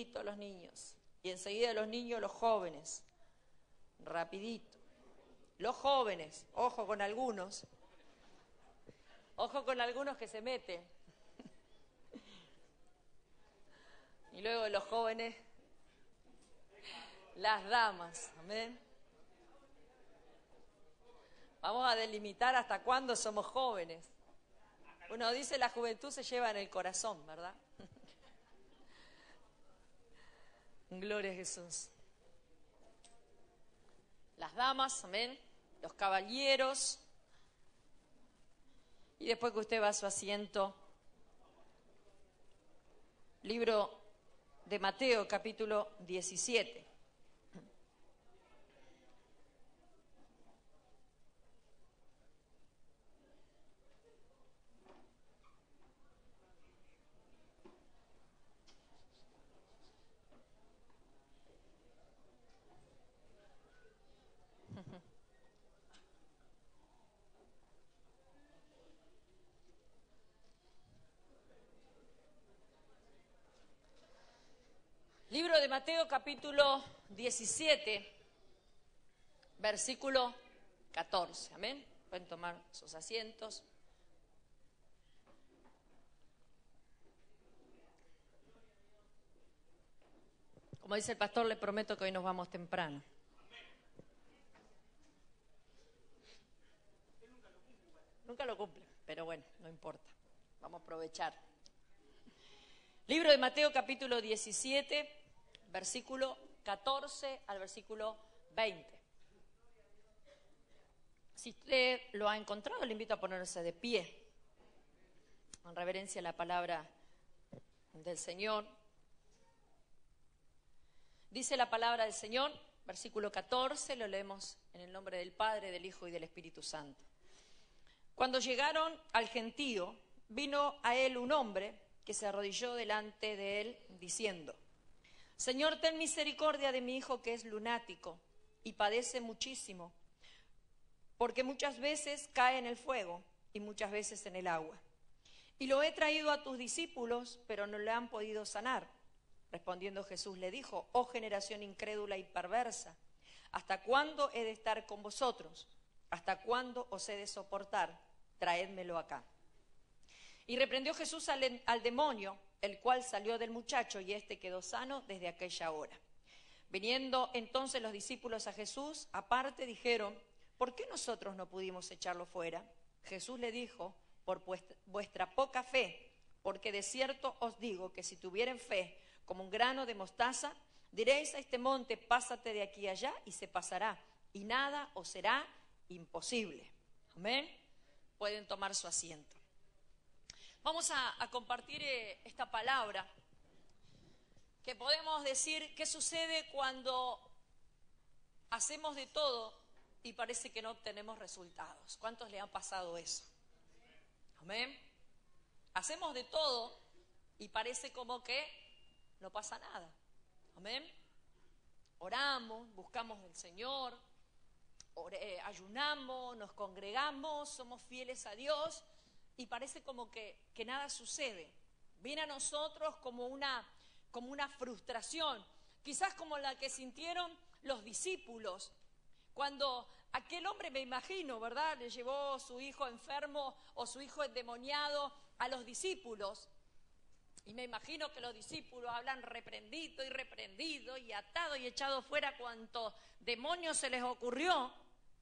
los niños. Y enseguida los niños, los jóvenes. Rapidito. Los jóvenes, ojo con algunos. Ojo con algunos que se meten. Y luego de los jóvenes, las damas. Amén. Vamos a delimitar hasta cuándo somos jóvenes. Uno dice la juventud se lleva en el corazón, ¿verdad? Gloria a Jesús. Las damas, amén. Los caballeros. Y después que usted va a su asiento, libro de Mateo, capítulo 17. Libro de Mateo, capítulo 17, versículo 14. Amén. Pueden tomar sus asientos. Como dice el pastor, le prometo que hoy nos vamos temprano. Nunca lo cumple, pero bueno, no importa. Vamos a aprovechar. Libro de Mateo, capítulo 17, versículo 14 al versículo 20. Si usted lo ha encontrado, le invito a ponerse de pie, en reverencia a la palabra del Señor. Dice la palabra del Señor, versículo 14, lo leemos en el nombre del Padre, del Hijo y del Espíritu Santo. Cuando llegaron al gentío, vino a él un hombre que se arrodilló delante de él, diciendo: Señor, ten misericordia de mi hijo que es lunático y padece muchísimo, porque muchas veces cae en el fuego y muchas veces en el agua. Y lo he traído a tus discípulos, pero no le han podido sanar. Respondiendo Jesús le dijo: Oh generación incrédula y perversa, ¿hasta cuándo he de estar con vosotros? ¿Hasta cuándo os he de soportar? Traédmelo acá. Y reprendió Jesús al demonio, el cual salió del muchacho, y éste quedó sano desde aquella hora. Viniendo entonces los discípulos a Jesús, aparte dijeron: ¿por qué nosotros no pudimos echarlo fuera? Jesús le dijo: por vuestra poca fe, porque de cierto os digo que si tuvieren fe como un grano de mostaza, diréis a este monte: pásate de aquí allá, y se pasará, y nada os será imposible. Amén. Pueden tomar su asiento. Vamos a compartir esta palabra, que podemos decir qué sucede cuando hacemos de todo y parece que no obtenemos resultados. ¿Cuántos le han pasado eso? Amén. Hacemos de todo y parece como que no pasa nada. Amén. Oramos, buscamos al Señor, ayunamos, nos congregamos, somos fieles a Dios y parece como que nada sucede. Viene a nosotros como una frustración, quizás como la que sintieron los discípulos cuando aquel hombre, me imagino, ¿verdad?, le llevó su hijo enfermo o su hijo endemoniado a los discípulos. Y me imagino que los discípulos hablan reprendido y atado y echado fuera cuanto demonio se les ocurrió,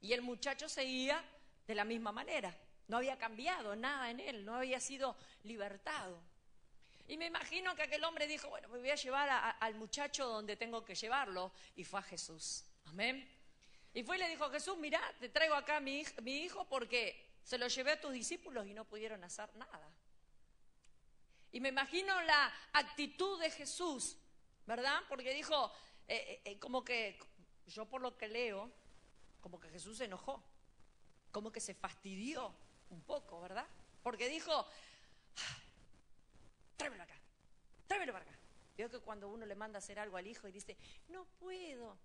y el muchacho seguía de la misma manera. No había cambiado nada en él, no había sido libertado. Y me imagino que aquel hombre dijo: bueno, me voy a llevar al muchacho donde tengo que llevarlo, y fue a Jesús. Amén. Y fue y le dijo a Jesús: mirá, te traigo acá a mi hijo porque se lo llevé a tus discípulos y no pudieron hacer nada. Y me imagino la actitud de Jesús, ¿verdad? Porque dijo, como que, yo por lo que leo, como que Jesús se enojó, como que se fastidió un poco, ¿verdad? Porque dijo: tráemelo acá, tráemelo para acá. Veo que cuando uno le manda a hacer algo al hijo y dice: no puedo,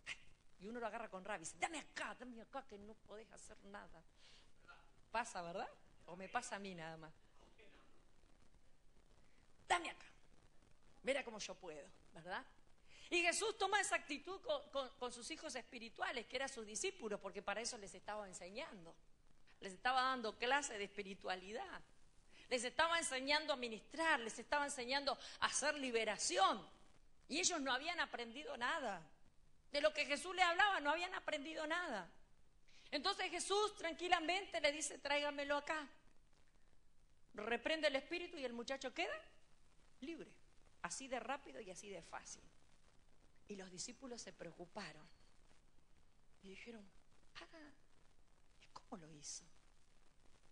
y uno lo agarra con rabia y dice: dame acá, que no podés hacer nada. Pasa, ¿verdad? ¿O me pasa a mí nada más? Dame acá. Mira cómo yo puedo, ¿verdad? Y Jesús toma esa actitud con sus hijos espirituales, que eran sus discípulos, porque para eso les estaba enseñando. Les estaba dando clase de espiritualidad. Les estaba enseñando a ministrar, les estaba enseñando a hacer liberación. Y ellos no habían aprendido nada. De lo que Jesús les hablaba, no habían aprendido nada. Entonces Jesús tranquilamente le dice, tráigamelo acá. Reprende el espíritu y el muchacho queda libre. Así de rápido y así de fácil. Y los discípulos se preocuparon. Y dijeron, ¿y cómo lo hizo?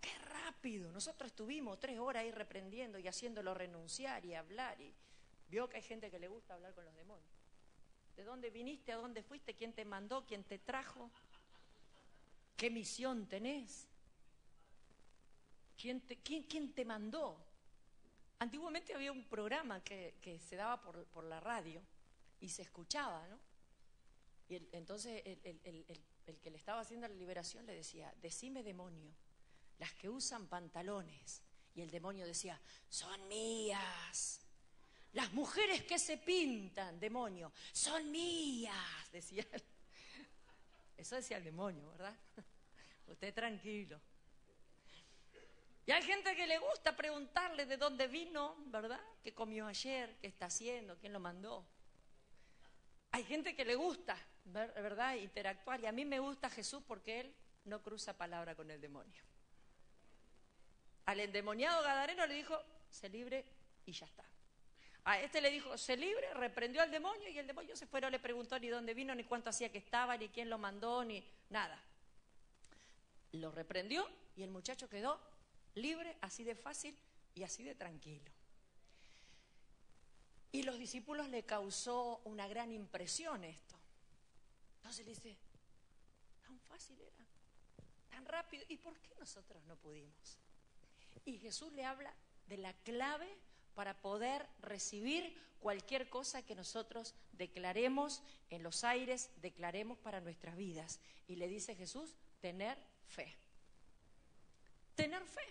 ¡Qué rápido! Nosotros estuvimos 3 horas ahí reprendiendo y haciéndolo renunciar y hablar. Y vio que hay gente que le gusta hablar con los demonios. ¿De dónde viniste? ¿A dónde fuiste? ¿Quién te mandó? ¿Quién te trajo? ¿Qué misión tenés? ¿Quién te mandó? Antiguamente había un programa que se daba por la radio y se escuchaba, ¿no? Y entonces el que le estaba haciendo la liberación le decía, decime demonio, las que usan pantalones. Y el demonio decía, son mías. Las mujeres que se pintan, demonio, son mías, decía él. Eso decía el demonio, ¿verdad? Usted tranquilo. Y hay gente que le gusta preguntarle de dónde vino, ¿verdad? ¿Qué comió ayer? ¿Qué está haciendo? ¿Quién lo mandó? Hay gente que le gusta, ¿verdad? Interactuar. Y a mí me gusta Jesús porque Él no cruza palabra con el demonio. Al endemoniado gadareno le dijo, sé libre y ya está. A este le dijo, sé libre, reprendió al demonio y el demonio se fue, no le preguntó ni dónde vino, ni cuánto hacía que estaba, ni quién lo mandó, ni nada. Lo reprendió y el muchacho quedó libre, así de fácil y así de tranquilo. Y los discípulos le causó una gran impresión esto. Entonces le dice, tan fácil era, tan rápido, ¿y por qué nosotros no pudimos? Y Jesús le habla de la clave para poder recibir cualquier cosa que nosotros declaremos en los aires, declaremos para nuestras vidas. Y le dice Jesús, tener fe. Tener fe.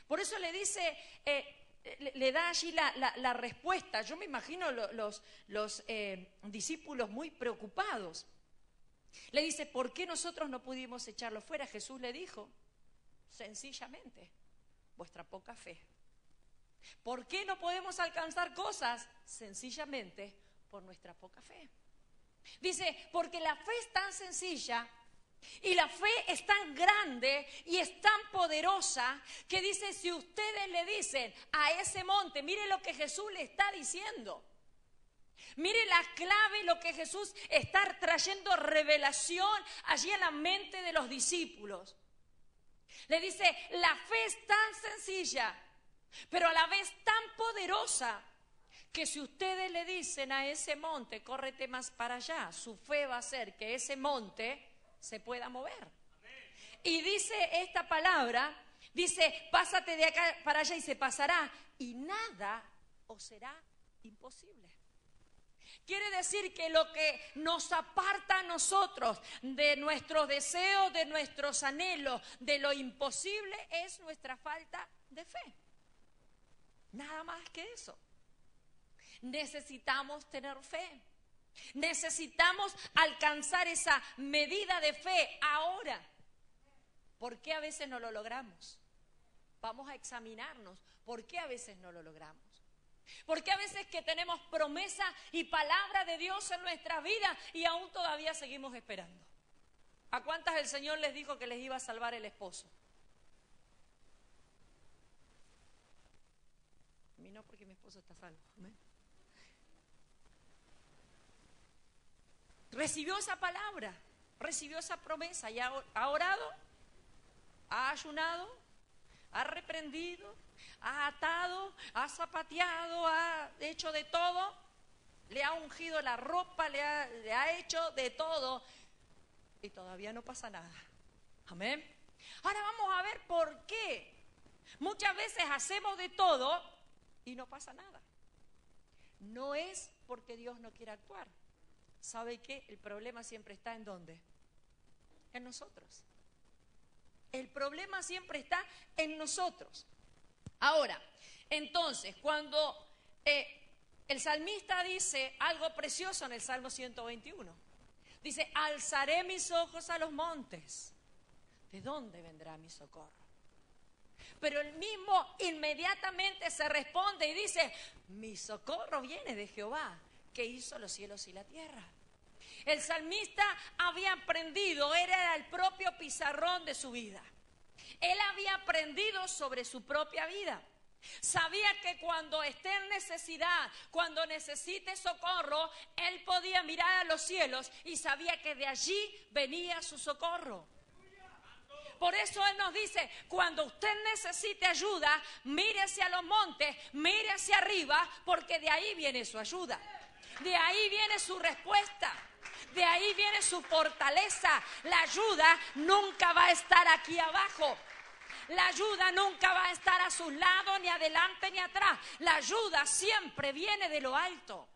Por eso le dice, le da allí la respuesta. Yo me imagino los discípulos muy preocupados. Le dice, ¿por qué nosotros no pudimos echarlo fuera? Jesús le dijo, sencillamente, vuestra poca fe. ¿Por qué no podemos alcanzar cosas? Sencillamente, por nuestra poca fe. Dice, porque la fe es tan sencilla y la fe es tan grande y es tan poderosa que dice, si ustedes le dicen a ese monte, mire lo que Jesús le está diciendo. Mire la clave, lo que Jesús está trayendo revelación allí en la mente de los discípulos. Le dice, la fe es tan sencilla, pero a la vez tan poderosa, que si ustedes le dicen a ese monte, córrete más para allá, su fe va a hacer que ese monte se pueda mover. Y dice esta palabra, dice, pásate de acá para allá y se pasará, y nada os será imposible. Quiere decir que lo que nos aparta a nosotros de nuestros deseos, de nuestros anhelos, de lo imposible, es nuestra falta de fe. Nada más que eso. Necesitamos tener fe. Necesitamos alcanzar esa medida de fe ahora. ¿Por qué a veces no lo logramos? Vamos a examinarnos. ¿Por qué a veces no lo logramos? Porque a veces que tenemos promesa y palabra de Dios en nuestras vidas y aún todavía seguimos esperando. ¿A cuántas el Señor les dijo que les iba a salvar el esposo? A mí no, porque mi esposo está salvo. ¿Amén? Recibió esa palabra, recibió esa promesa y ha orado, ha ayunado, ha reprendido, ha atado, ha zapateado, ha hecho de todo, le ha ungido la ropa, le ha hecho de todo y todavía no pasa nada. Amén. Ahora vamos a ver por qué muchas veces hacemos de todo y no pasa nada. No es porque Dios no quiera actuar. ¿Sabe qué? El problema siempre está ¿en dónde? En nosotros. El problema siempre está en nosotros. Ahora, entonces, cuando El salmista dice algo precioso en el Salmo 121. Dice, alzaré mis ojos a los montes. ¿De dónde vendrá mi socorro? Pero él mismo inmediatamente se responde y dice, mi socorro viene de Jehová, que hizo los cielos y la tierra. El salmista había aprendido, era el propio pizarrón de su vida. Él había aprendido sobre su propia vida. Sabía que cuando esté en necesidad, cuando necesite socorro, él podía mirar a los cielos y sabía que de allí venía su socorro. Por eso él nos dice, cuando usted necesite ayuda, mire hacia los montes, mire hacia arriba, porque de ahí viene su ayuda. De ahí viene su respuesta. De ahí viene su fortaleza. La ayuda nunca va a estar aquí abajo. La ayuda nunca va a estar a sus lados, ni adelante ni atrás. La ayuda siempre viene de lo alto.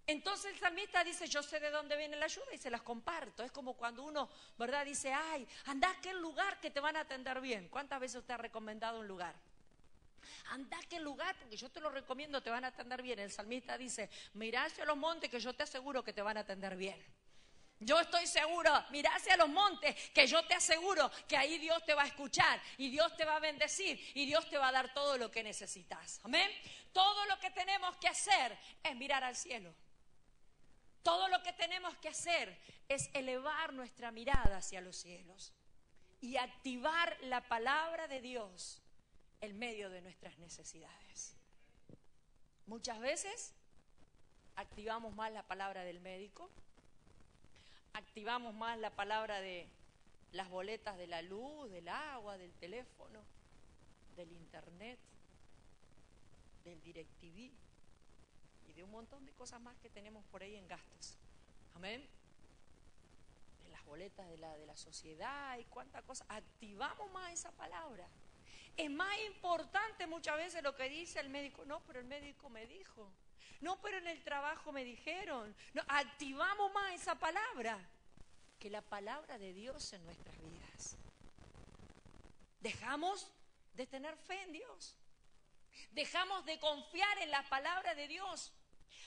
Entonces el salmista dice, yo sé de dónde viene la ayuda y se las comparto. Es como cuando uno, ¿verdad? Dice, ay, anda a aquel lugar que te van a atender bien. ¿Cuántas veces usted ha recomendado un lugar? Anda a aquel lugar porque yo te lo recomiendo, te van a atender bien. El salmista dice, mirá hacia los montes que yo te aseguro que te van a atender bien. Yo estoy seguro, mirá hacia los montes, que yo te aseguro que ahí Dios te va a escuchar y Dios te va a bendecir y Dios te va a dar todo lo que necesitas. Amén. Todo lo que tenemos que hacer es mirar al cielo. Todo lo que tenemos que hacer es elevar nuestra mirada hacia los cielos y activar la palabra de Dios en medio de nuestras necesidades. Muchas veces activamos más la palabra del médico, activamos más la palabra de las boletas de la luz, del agua, del teléfono, del internet, del DirecTV y de un montón de cosas más que tenemos por ahí en gastos. Amén. De las boletas de la sociedad y cuántas cosas. Activamos más esa palabra. Es más importante muchas veces lo que dice el médico. No, pero el médico me dijo. No, pero en el trabajo me dijeron. No, activamos más esa palabra que la palabra de Dios en nuestras vidas. Dejamos de tener fe en Dios. Dejamos de confiar en la palabra de Dios.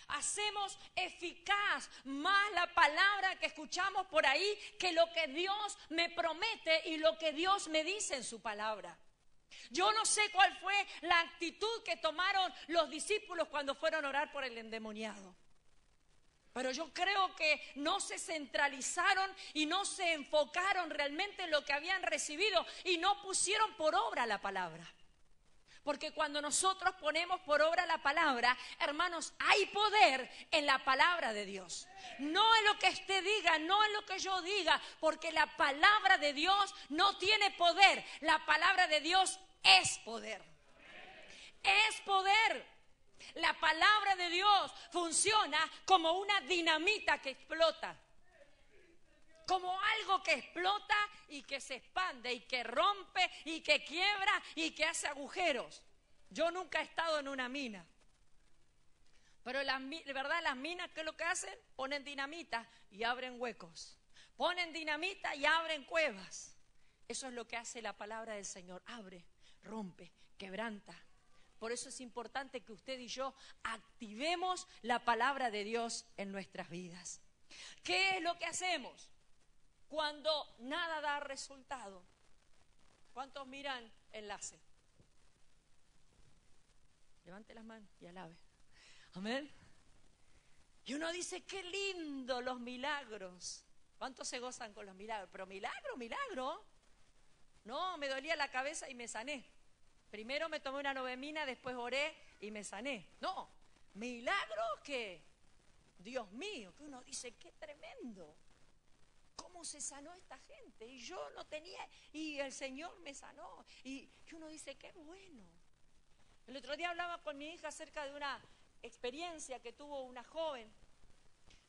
Hacemos eficaz más la palabra que escuchamos por ahí que lo que Dios me promete y lo que Dios me dice en su palabra. Yo no sé cuál fue la actitud que tomaron los discípulos cuando fueron a orar por el endemoniado. Pero yo creo que no se centralizaron y no se enfocaron realmente en lo que habían recibido y no pusieron por obra la palabra. Porque cuando nosotros ponemos por obra la palabra, hermanos, hay poder en la palabra de Dios. No en lo que usted diga, no en lo que yo diga, porque la palabra de Dios no tiene poder. La palabra de Dios es poder. Es poder. La palabra de Dios funciona como una dinamita que explota. Como algo que explota y que se expande y que rompe y que quiebra y que hace agujeros. Yo nunca he estado en una mina. Pero de verdad las minas, ¿qué es lo que hacen? Ponen dinamita y abren huecos. Ponen dinamita y abren cuevas. Eso es lo que hace la palabra del Señor. Abre, rompe, quebranta. Por eso es importante que usted y yo activemos la palabra de Dios en nuestras vidas. ¿Qué es lo que hacemos cuando nada da resultado? ¿Cuántos miran enlace? Levante las manos y alabe. Amén. Y uno dice, qué lindo los milagros. ¿Cuántos se gozan con los milagros? Pero milagro. No, me dolía la cabeza y me sané. Primero me tomé una novemina, después oré y me sané. No, milagro que, Dios mío, que uno dice, qué tremendo. ¿Cómo se sanó esta gente? Y yo no tenía, y el Señor me sanó. Y uno dice, qué bueno. El otro día hablaba con mi hija acerca de una experiencia que tuvo una joven,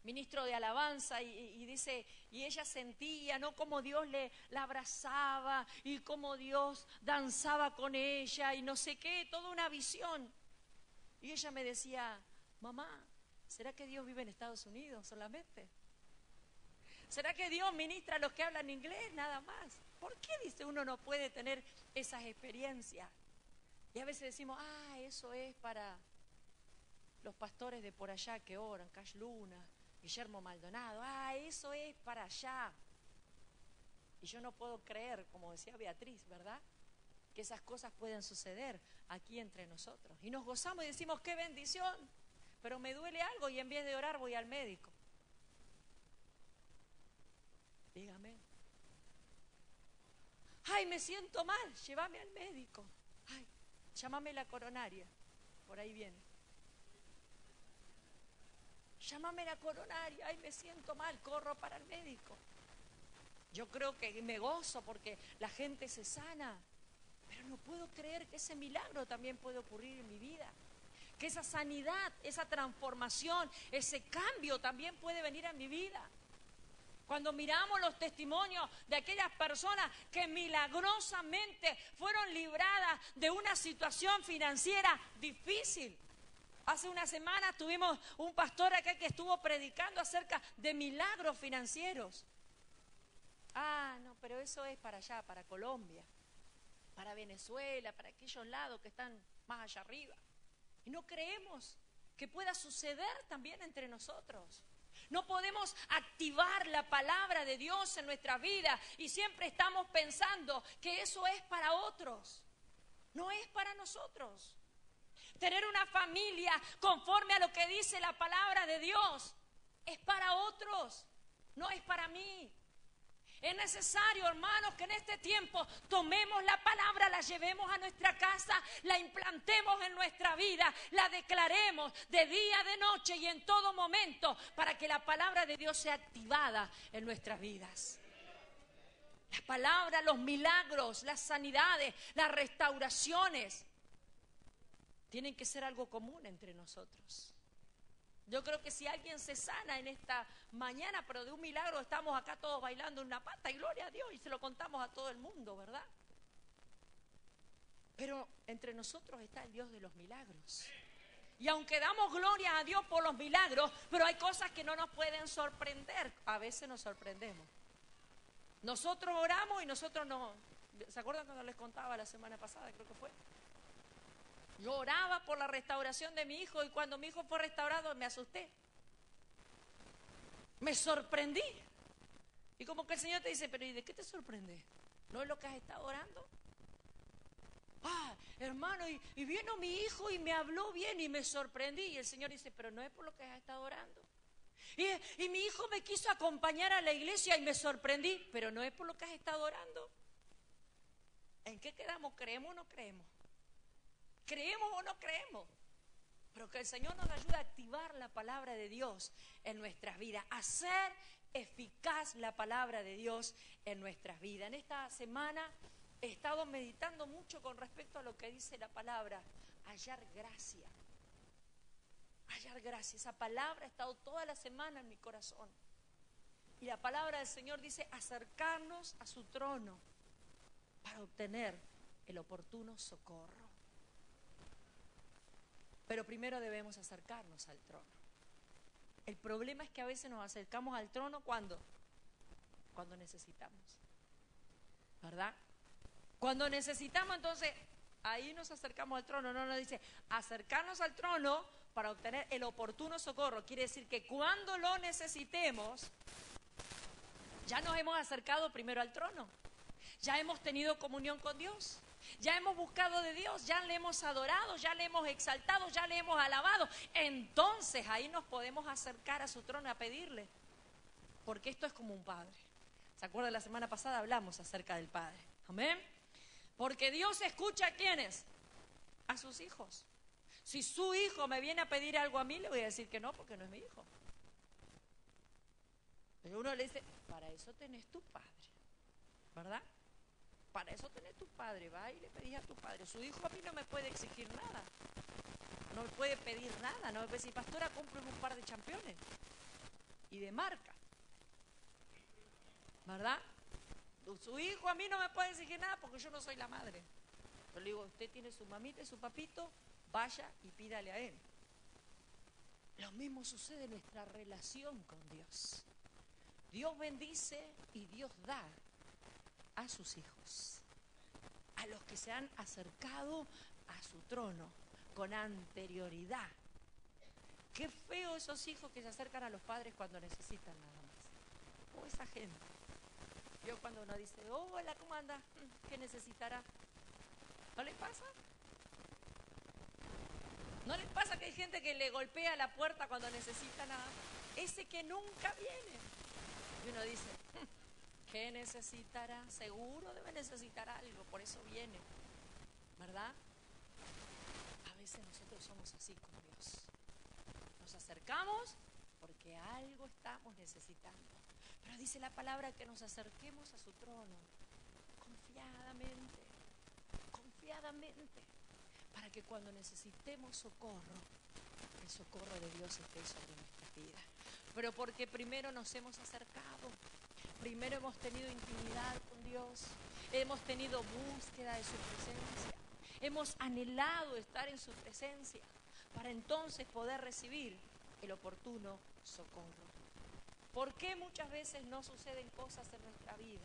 ministro de alabanza, y dice, y ella sentía, ¿no?, cómo Dios la abrazaba y cómo Dios danzaba con ella y no sé qué, toda una visión. Y ella me decía, mamá, ¿será que Dios vive en Estados Unidos solamente? ¿Será que Dios ministra a los que hablan inglés nada más? ¿Por qué, dice, uno no puede tener esas experiencias? Y a veces decimos, eso es para los pastores de por allá que oran, Cash Luna, Guillermo Maldonado, eso es para allá. Y yo no puedo creer, como decía Beatriz, ¿verdad?, que esas cosas pueden suceder aquí entre nosotros. Y nos gozamos y decimos, ¡qué bendición! Pero me duele algo y en vez de orar voy al médico. Dígame. ¡Ay, me siento mal! Llévame al médico. ¡Ay, llámame la coronaria! Por ahí viene. Llámame la coronaria. ¡Ay, me siento mal! Corro para el médico. Yo creo que me gozo porque la gente se sana. Pero no puedo creer que ese milagro también puede ocurrir en mi vida. Que esa sanidad, esa transformación, ese cambio también puede venir a mi vida. Cuando miramos los testimonios de aquellas personas que milagrosamente fueron libradas de una situación financiera difícil. Hace una semana tuvimos un pastor acá que estuvo predicando acerca de milagros financieros. No, pero eso es para allá, para Colombia, para Venezuela, para aquellos lados que están más allá arriba. Y no creemos que pueda suceder también entre nosotros. No podemos activar la palabra de Dios en nuestra vida y siempre estamos pensando que eso es para otros. No es para nosotros. Tener una familia conforme a lo que dice la palabra de Dios es para otros, no es para mí. Es necesario, hermanos, que en este tiempo tomemos la palabra, la llevemos a nuestra casa, la implantemos en nuestra vida, la declaremos de día, de noche y en todo momento para que la palabra de Dios sea activada en nuestras vidas. Las palabras, los milagros, las sanidades, las restauraciones tienen que ser algo común entre nosotros. Yo creo que si alguien se sana en esta mañana, pero de un milagro, estamos acá todos bailando en una pata y gloria a Dios y se lo contamos a todo el mundo, ¿verdad? Pero entre nosotros está el Dios de los milagros. Y aunque damos gloria a Dios por los milagros, pero hay cosas que no nos pueden sorprender. A veces nos sorprendemos. Nosotros oramos y nosotros no. ¿Se acuerdan cuando les contaba la semana pasada? Creo que fue. Yo oraba por la restauración de mi hijo y cuando mi hijo fue restaurado me asusté. Me sorprendí. Y como que el Señor te dice, pero ¿y de qué te sorprende? ¿No es lo que has estado orando? Hermano, y vino mi hijo y me habló bien y me sorprendí. Y el Señor dice, pero no es por lo que has estado orando. Y mi hijo me quiso acompañar a la iglesia y me sorprendí, pero no es por lo que has estado orando. ¿En qué quedamos? ¿Creemos o no creemos? ¿Creemos o no creemos? Pero que el Señor nos ayude a activar la palabra de Dios en nuestras vidas, a hacer eficaz la palabra de Dios en nuestras vidas. En esta semana he estado meditando mucho con respecto a lo que dice la palabra, hallar gracia. Hallar gracia, esa palabra ha estado toda la semana en mi corazón. Y la palabra del Señor dice acercarnos a su trono para obtener el oportuno socorro. Pero primero debemos acercarnos al trono. El problema es que a veces nos acercamos al trono cuando necesitamos, ¿verdad? Cuando necesitamos, entonces ahí nos acercamos al trono. No nos dice acercarnos al trono para obtener el oportuno socorro. Quiere decir que cuando lo necesitemos, ya nos hemos acercado primero al trono. Ya hemos tenido comunión con Dios. Ya hemos buscado de Dios, ya le hemos adorado, ya le hemos exaltado, ya le hemos alabado. Entonces ahí nos podemos acercar a su trono a pedirle. Porque esto es como un padre. ¿Se acuerdan? La semana pasada hablamos acerca del padre. Amén. Porque Dios escucha a ¿quiénes? A sus hijos. Si su hijo me viene a pedir algo a mí, le voy a decir que no, porque no es mi hijo. Pero uno le dice, para eso tenés tu padre, ¿verdad? Para eso tenés tu padre, va y le pedís a tu padre. Su hijo a mí no me puede exigir nada, no me puede pedir nada, no me puede decir, pastora, cómprame un par de championes y de marca, ¿verdad? Su hijo a mí no me puede exigir nada porque yo no soy la madre. Yo le digo, usted tiene su mamita y su papito, vaya y pídale a él. Lo mismo sucede en nuestra relación con Dios. Dios bendice y Dios da a sus hijos, a los que se han acercado a su trono con anterioridad. Qué feo esos hijos que se acercan a los padres cuando necesitan nada más. O esa gente. Yo cuando uno dice, hola, ¿cómo anda? ¿Qué necesitará? ¿No les pasa? ¿No les pasa que hay gente que le golpea la puerta cuando necesita nada más? Ese que nunca viene. Y uno dice, ¿qué necesitará? Seguro debe necesitar algo, por eso viene. ¿Verdad? A veces nosotros somos así con Dios. Nos acercamos porque algo estamos necesitando. Pero dice la palabra que nos acerquemos a su trono confiadamente, confiadamente, para que cuando necesitemos socorro, el socorro de Dios esté sobre nuestra vida. Pero porque primero nos hemos acercado, primero hemos tenido intimidad con Dios, hemos tenido búsqueda de su presencia, hemos anhelado estar en su presencia, para entonces poder recibir el oportuno socorro. ¿Por qué muchas veces no suceden cosas en nuestra vida?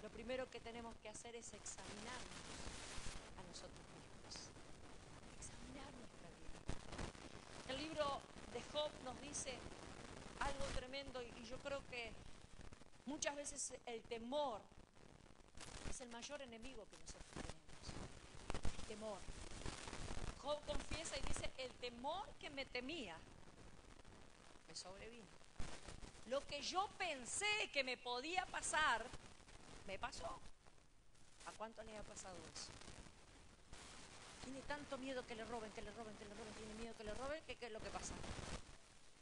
Lo primero que tenemos que hacer es examinarnos a nosotros mismos. Examinar nuestra vida. El libro de Job nos dice algo tremendo y yo creo que muchas veces el temor es el mayor enemigo que nosotros tenemos. El temor. Job confiesa y dice, el temor que me temía me sobrevino. Lo que yo pensé que me podía pasar, me pasó. ¿A cuánto le ha pasado eso? Tiene tanto miedo que le roben, que le roben, que le roben, tiene miedo que le roben, ¿qué es lo que pasa?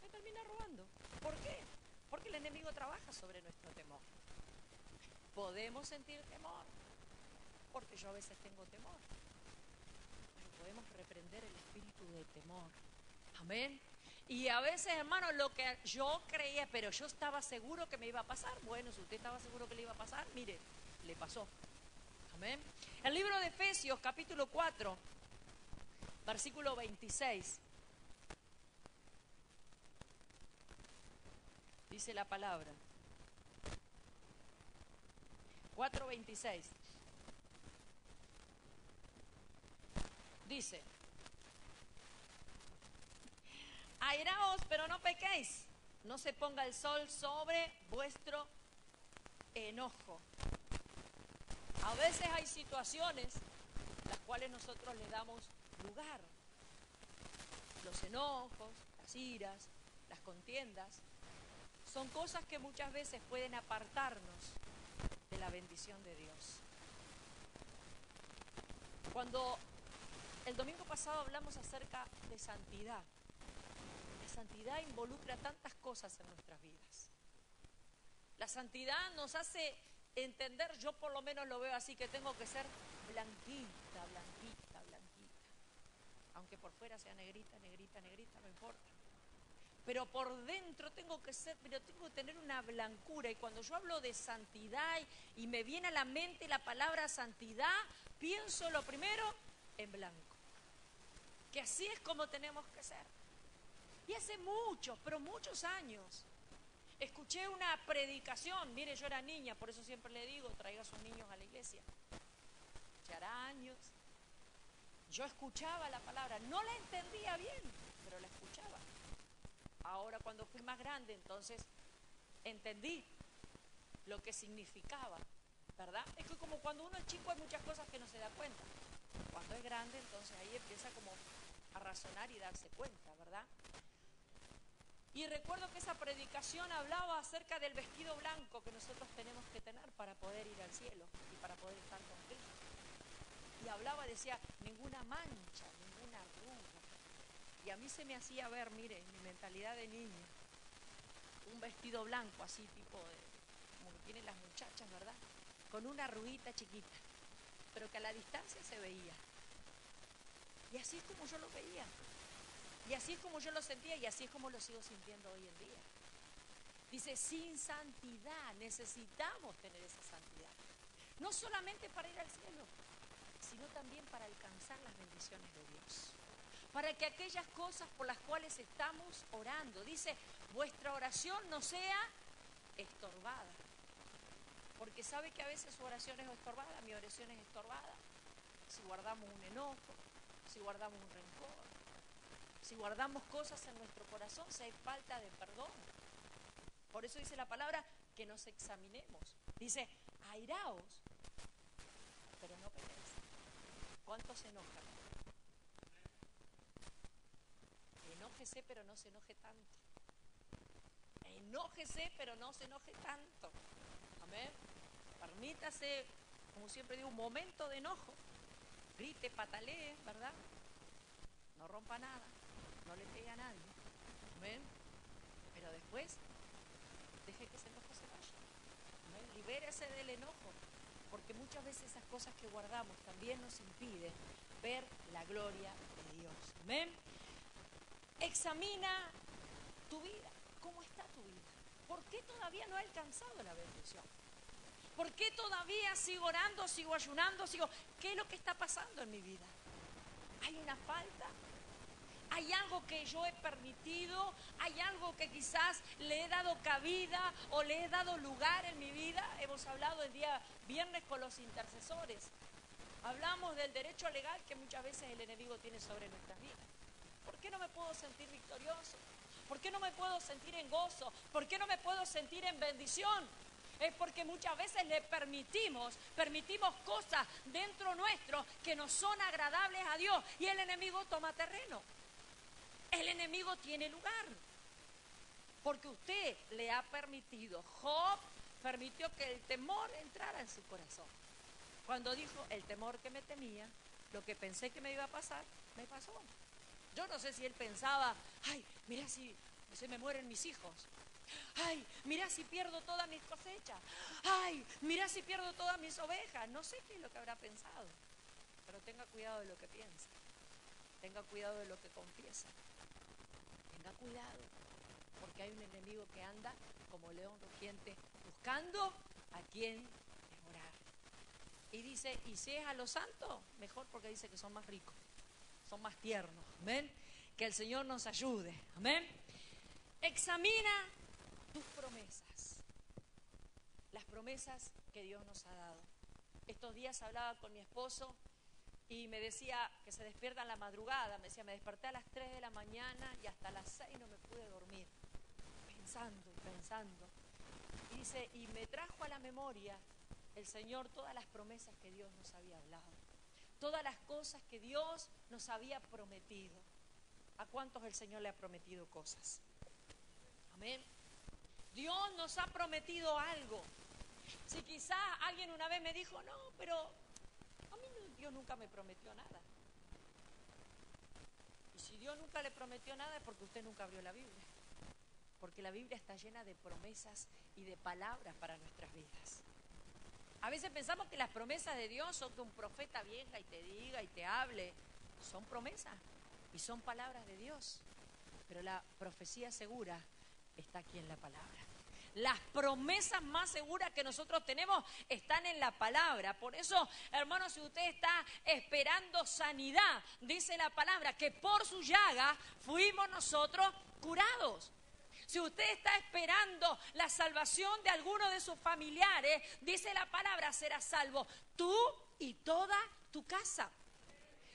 Me termina robando. ¿Por qué? Porque el enemigo trabaja sobre nuestro temor. Podemos sentir temor, porque yo a veces tengo temor. Pero podemos reprender el espíritu de temor. Amén. Y a veces, hermano, lo que yo creía, pero yo estaba seguro que me iba a pasar. Bueno, si usted estaba seguro que le iba a pasar, mire, le pasó. Amén. El libro de Efesios, capítulo 4, versículo 26. Dice la palabra. 4:26. Dice, airaos, pero no pequéis, no se ponga el sol sobre vuestro enojo. A veces hay situaciones las cuales nosotros le damos lugar. Los enojos, las iras, las contiendas, son cosas que muchas veces pueden apartarnos de la bendición de Dios. Cuando el domingo pasado hablamos acerca de santidad, la santidad involucra tantas cosas en nuestras vidas. La santidad nos hace entender, yo por lo menos lo veo así, que tengo que ser blanquita, blanquita, blanquita. Aunque por fuera sea negrita, negrita, negrita, no importa. Pero por dentro tengo que tener una blancura. Y cuando yo hablo de santidad y me viene a la mente la palabra santidad, pienso lo primero en blanco. Que así es como tenemos que ser. Y hace muchos, pero muchos años, escuché una predicación. Mire, yo era niña, por eso siempre le digo, traiga a sus niños a la iglesia. Ya hará años. Yo escuchaba la palabra, no la entendía bien, pero la escuchaba. Ahora cuando fui más grande, entonces entendí lo que significaba, ¿verdad? Es que como cuando uno es chico hay muchas cosas que no se da cuenta. Cuando es grande, entonces ahí empieza como a razonar y darse cuenta, ¿verdad? Y recuerdo que esa predicación hablaba acerca del vestido blanco que nosotros tenemos que tener para poder ir al cielo y para poder estar con Cristo. Y hablaba, decía, ninguna mancha, ninguna arruga. Y a mí se me hacía ver, mire, mi mentalidad de niña, un vestido blanco así tipo como que tienen las muchachas, ¿verdad? Con una arruguita chiquita, pero que a la distancia se veía. Y así es como yo lo veía. Y así es como yo lo sentía y así es como lo sigo sintiendo hoy en día. Dice, sin santidad, necesitamos tener esa santidad. No solamente para ir al cielo, sino también para alcanzar las bendiciones de Dios. Para que aquellas cosas por las cuales estamos orando, dice, vuestra oración no sea estorbada. Porque sabe que a veces su oración es estorbada, mi oración es estorbada. Si guardamos un enojo, si guardamos un rencor, si guardamos cosas en nuestro corazón, si hay falta de perdón. Por eso dice la palabra que nos examinemos. Dice, airaos, pero no pequéis. ¿Cuántos se enojan? Enójese, pero no se enoje tanto. Enójese, pero no se enoje tanto. Amén. Permítase, como siempre digo, un momento de enojo. Grite, patalee, ¿verdad? No rompa nada, no le pegue a nadie. Amén. Pero después, deje que ese enojo se vaya. Amén. Libérese del enojo, porque muchas veces esas cosas que guardamos también nos impiden ver la gloria de Dios. Amén. Examina tu vida. ¿Cómo está tu vida? ¿Por qué todavía no he alcanzado la bendición? ¿Por qué todavía sigo orando, sigo ayunando, ¿Qué es lo que está pasando en mi vida? ¿Hay una falta? ¿Hay algo que yo he permitido? ¿Hay algo que quizás le he dado cabida o le he dado lugar en mi vida? Hemos hablado el día viernes con los intercesores. Hablamos del derecho legal que muchas veces el enemigo tiene sobre nuestras vidas. ¿Por qué no me puedo sentir victorioso? ¿Por qué no me puedo sentir en gozo? ¿Por qué no me puedo sentir en bendición? Es porque muchas veces le permitimos cosas dentro nuestro que no son agradables a Dios y el enemigo toma terreno. El enemigo tiene lugar. Porque usted le ha permitido. Job permitió que el temor entrara en su corazón. Cuando dijo, el temor que me temía, lo que pensé que me iba a pasar, me pasó. Yo no sé si él pensaba, ay, mira si se me mueren mis hijos. Ay, mira si pierdo todas mis cosechas. Ay, mira si pierdo todas mis ovejas. No sé qué es lo que habrá pensado. Pero tenga cuidado de lo que piensa. Tenga cuidado de lo que confiesa. Tenga cuidado. Porque hay un enemigo que anda como león rugiente buscando a quien devorar. Y dice, y si es a los santos, mejor, porque dice que son más ricos. Son más tiernos. Amén. Que el Señor nos ayude. Amén. Examina tus promesas. Las promesas que Dios nos ha dado. Estos días hablaba con mi esposo y me decía que se despierta en la madrugada. Me decía, me desperté a las 3 de la mañana y hasta las 6 no me pude dormir. Pensando y pensando. Y dice, y me trajo a la memoria el Señor todas las promesas que Dios nos había hablado. Todas las cosas que Dios nos había prometido. ¿A cuántos el Señor le ha prometido cosas? Amén. Dios nos ha prometido algo. Si quizás alguien una vez me dijo, no, pero a mí Dios nunca me prometió nada. Y si Dios nunca le prometió nada es porque usted nunca abrió la Biblia. Porque la Biblia está llena de promesas y de palabras para nuestras vidas. A veces pensamos que las promesas de Dios son que un profeta venga y te diga y te hable. Son promesas y son palabras de Dios. Pero la profecía segura está aquí en la palabra. Las promesas más seguras que nosotros tenemos están en la palabra. Por eso, hermanos, si usted está esperando sanidad, dice la palabra que por su llaga fuimos nosotros curados. Si usted está esperando la salvación de alguno de sus familiares, dice la palabra, serás salvo tú y toda tu casa.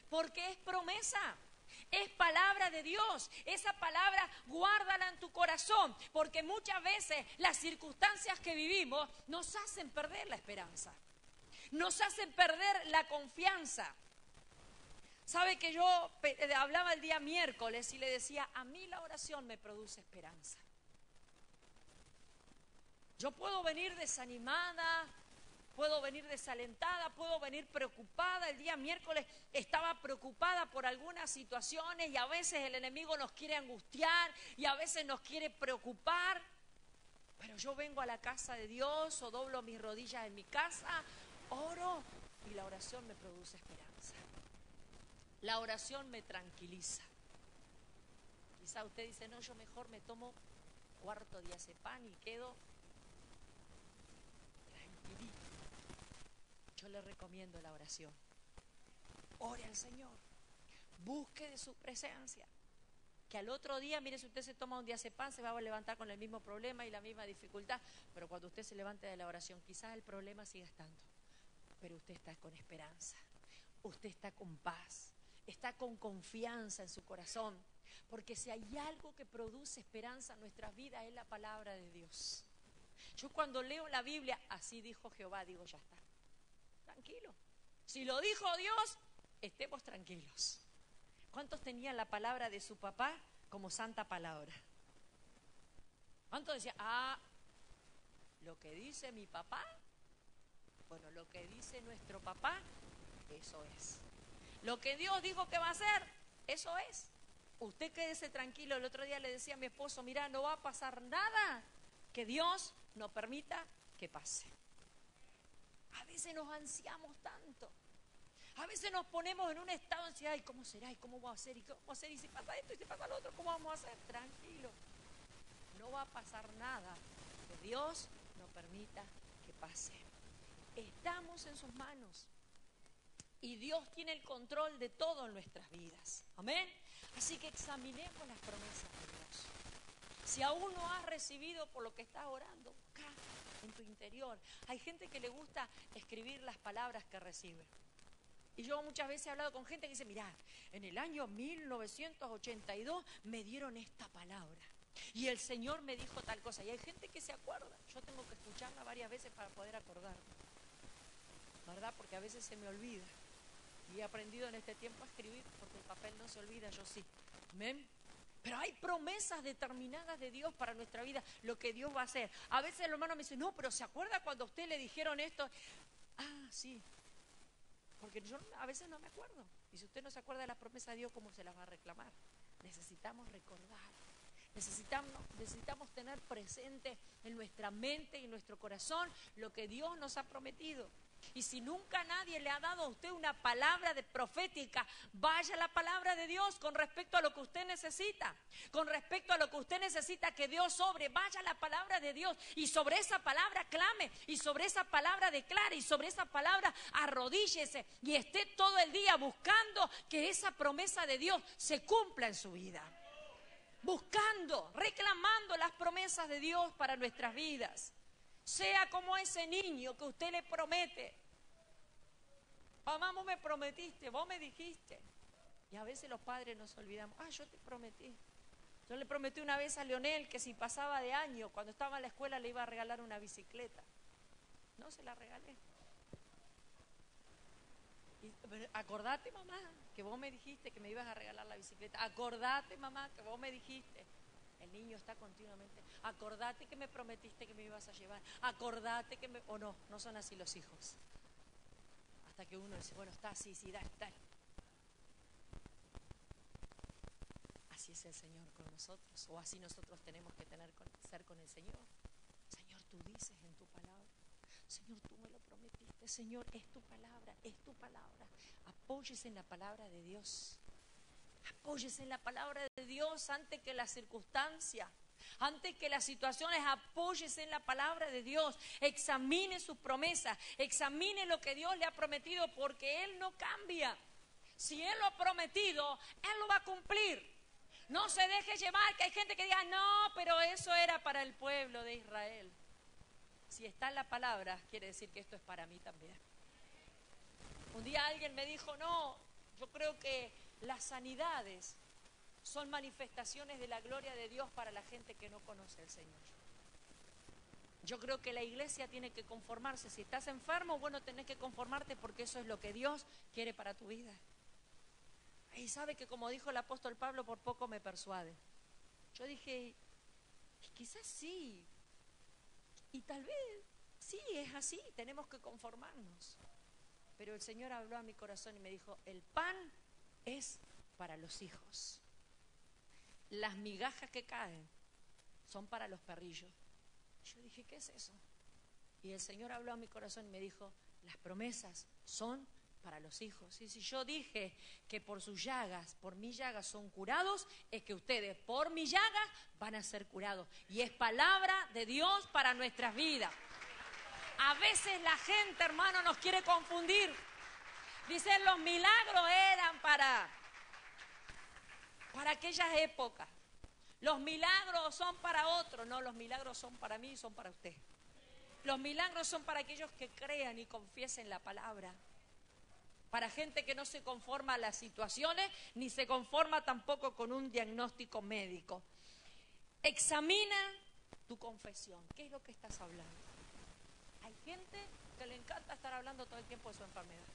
Porque es promesa. Es palabra de Dios. Esa palabra guárdala en tu corazón, porque muchas veces las circunstancias que vivimos nos hacen perder la esperanza, nos hacen perder la confianza. Sabe que yo hablaba el día miércoles y le decía, a mí la oración me produce esperanza. Yo puedo venir desanimada, puedo venir desalentada, puedo venir preocupada. El día miércoles estaba preocupada por algunas situaciones y a veces el enemigo nos quiere angustiar y a veces nos quiere preocupar. Pero yo vengo a la casa de Dios o doblo mis rodillas en mi casa, oro y la oración me produce esperanza. La oración me tranquiliza. Quizá usted dice, no, yo mejor me tomo cuarto diazepam y quedo tranquilito. Yo le recomiendo la oración. Ore al Señor. Busque de su presencia. Que al otro día, mire, si usted se toma un diazepam, se va a levantar con el mismo problema y la misma dificultad. Pero cuando usted se levante de la oración, quizás el problema siga estando. Pero usted está con esperanza. Usted está con paz. Está con confianza en su corazón. Porque si hay algo que produce esperanza en nuestras vidas es la palabra de Dios. Yo cuando leo la Biblia, así dijo Jehová, digo, ya está. Tranquilo. Si lo dijo Dios, estemos tranquilos. ¿Cuántos tenían la palabra de su papá como santa palabra? ¿Cuántos decían, lo que dice mi papá? Bueno, lo que dice nuestro papá, eso es. Lo que Dios dijo que va a hacer, eso es. Usted quédese tranquilo. El otro día le decía a mi esposo, mira, no va a pasar nada que Dios no permita que pase. A veces nos ansiamos tanto. A veces nos ponemos en un estado de ansiedad. ¿Y cómo será? ¿Y cómo va a ser? ¿Y cómo va a ser? ¿Y si pasa esto? ¿Y si pasa lo otro? ¿Cómo vamos a hacer? Tranquilo. No va a pasar nada que Dios no permita que pase. Estamos en sus manos. Y Dios tiene el control de todo en nuestras vidas. Amén. Así que examinemos las promesas de Dios. Si aún no has recibido por lo que estás orando, busca en tu interior. Hay gente que le gusta escribir las palabras que recibe. Y yo muchas veces he hablado con gente que dice, mirá, en el año 1982 me dieron esta palabra. Y el Señor me dijo tal cosa. Y hay gente que se acuerda. Yo tengo que escucharla varias veces para poder acordarme. ¿Verdad? Porque a veces se me olvida. Y he aprendido en este tiempo a escribir, porque el papel no se olvida, yo sí. ¿Amén? Pero hay promesas determinadas de Dios para nuestra vida, lo que Dios va a hacer. A veces el hermano me dice, no, pero ¿se acuerda cuando a usted le dijeron esto? Sí. Porque yo a veces no me acuerdo. Y si usted no se acuerda de las promesas de Dios, ¿cómo se las va a reclamar? Necesitamos recordar. Necesitamos tener presente en nuestra mente y en nuestro corazón lo que Dios nos ha prometido. Y si nunca nadie le ha dado a usted una palabra de profética, vaya la palabra de Dios con respecto a lo que usted necesita. Con respecto a lo que usted necesita que Dios obre, vaya la palabra de Dios. Y sobre esa palabra clame, y sobre esa palabra declare, y sobre esa palabra arrodíllese. Y esté todo el día buscando que esa promesa de Dios se cumpla en su vida. Buscando, reclamando las promesas de Dios para nuestras vidas. Sea como ese niño que usted le promete. Mamá, vos me prometiste, vos me dijiste. Y a veces los padres nos olvidamos. Yo te prometí. Yo le prometí una vez a Leonel que si pasaba de año, cuando estaba en la escuela, le iba a regalar una bicicleta. No se la regalé. Acordate, mamá, que vos me dijiste que me ibas a regalar la bicicleta. Acordate, mamá, que vos me dijiste. El niño está continuamente, acordate que me prometiste que me ibas a llevar, acordate que me... O no son así los hijos. Hasta que uno dice, bueno, está, sí, dale. Así es el Señor con nosotros, o así nosotros tenemos que ser con el Señor. Señor, tú dices en tu palabra, Señor, tú me lo prometiste, Señor, es tu palabra, es tu palabra. Apóyese en la palabra de Dios. Apóyese en la palabra de Dios antes que la circunstancia, antes que las situaciones. Apóyese en la palabra de Dios. Examine sus promesas, examine lo que Dios le ha prometido, porque Él no cambia. Si Él lo ha prometido, Él lo va a cumplir. No se deje llevar, que hay gente que diga, no, pero eso era para el pueblo de Israel. Si está en la palabra, quiere decir que esto es para mí también. Un día alguien me dijo, no, yo creo que las sanidades son manifestaciones de la gloria de Dios para la gente que no conoce al Señor. Yo creo que la iglesia tiene que conformarse. Si estás enfermo, bueno, tenés que conformarte, porque eso es lo que Dios quiere para tu vida. Y sabe que, como dijo el apóstol Pablo, por poco me persuade. Yo dije, quizás sí, y tal vez sí, es así, tenemos que conformarnos. Pero el Señor habló a mi corazón y me dijo, el pan es para los hijos. Las migajas que caen son para los perrillos. Yo dije, ¿qué es eso? Y el Señor habló a mi corazón y me dijo, las promesas son para los hijos. Y si yo dije que por sus llagas, por mis llagas son curados, es que ustedes por mis llagas van a ser curados. Y es palabra de Dios para nuestras vidas. A veces la gente, hermano, nos quiere confundir. Dicen, los milagros eran para aquellas épocas. Los milagros son para otros. No, los milagros son para mí y son para usted. Los milagros son para aquellos que crean y confiesen la palabra. para gente que no se conforma a las situaciones, ni se conforma tampoco con un diagnóstico médico. Examina tu confesión. ¿Qué es lo que estás hablando? Hay gente que le encanta estar hablando todo el tiempo de su enfermedad.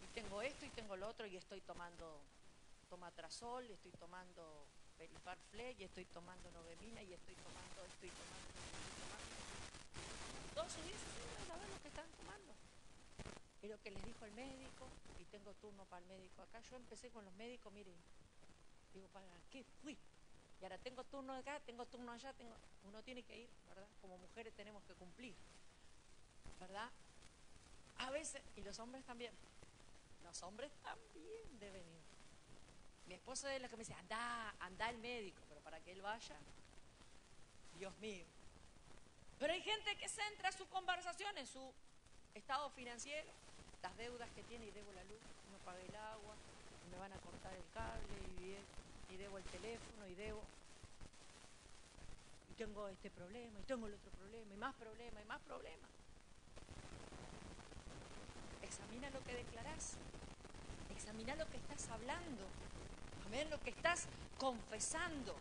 Y tengo esto y tengo lo otro, y estoy tomando tomatrazol, y estoy tomando Perifarflex, y estoy tomando Novemina, y estoy tomando esto y tomando esto y tomando. Todos sus días sin saber lo que están tomando. Y lo que les dijo el médico, y tengo turno para el médico acá. Yo empecé con los médicos, miren, digo, ¿para qué fui? Y ahora tengo turno acá, tengo turno allá, uno tiene que ir, ¿verdad? Como mujeres tenemos que cumplir, ¿verdad? A veces, y los hombres también deben ir. Mi esposo es lo que me dice, anda al médico, pero para que él vaya, Dios mío. Pero hay gente que centra su conversación en su estado financiero, las deudas que tiene, y debo la luz, no pagué el agua, y me van a cortar el cable, y debo el teléfono, y tengo este problema, y tengo el otro problema, y más problema, y más problema. Examina lo que declarás, examina lo que estás hablando, amén, lo que estás confesando.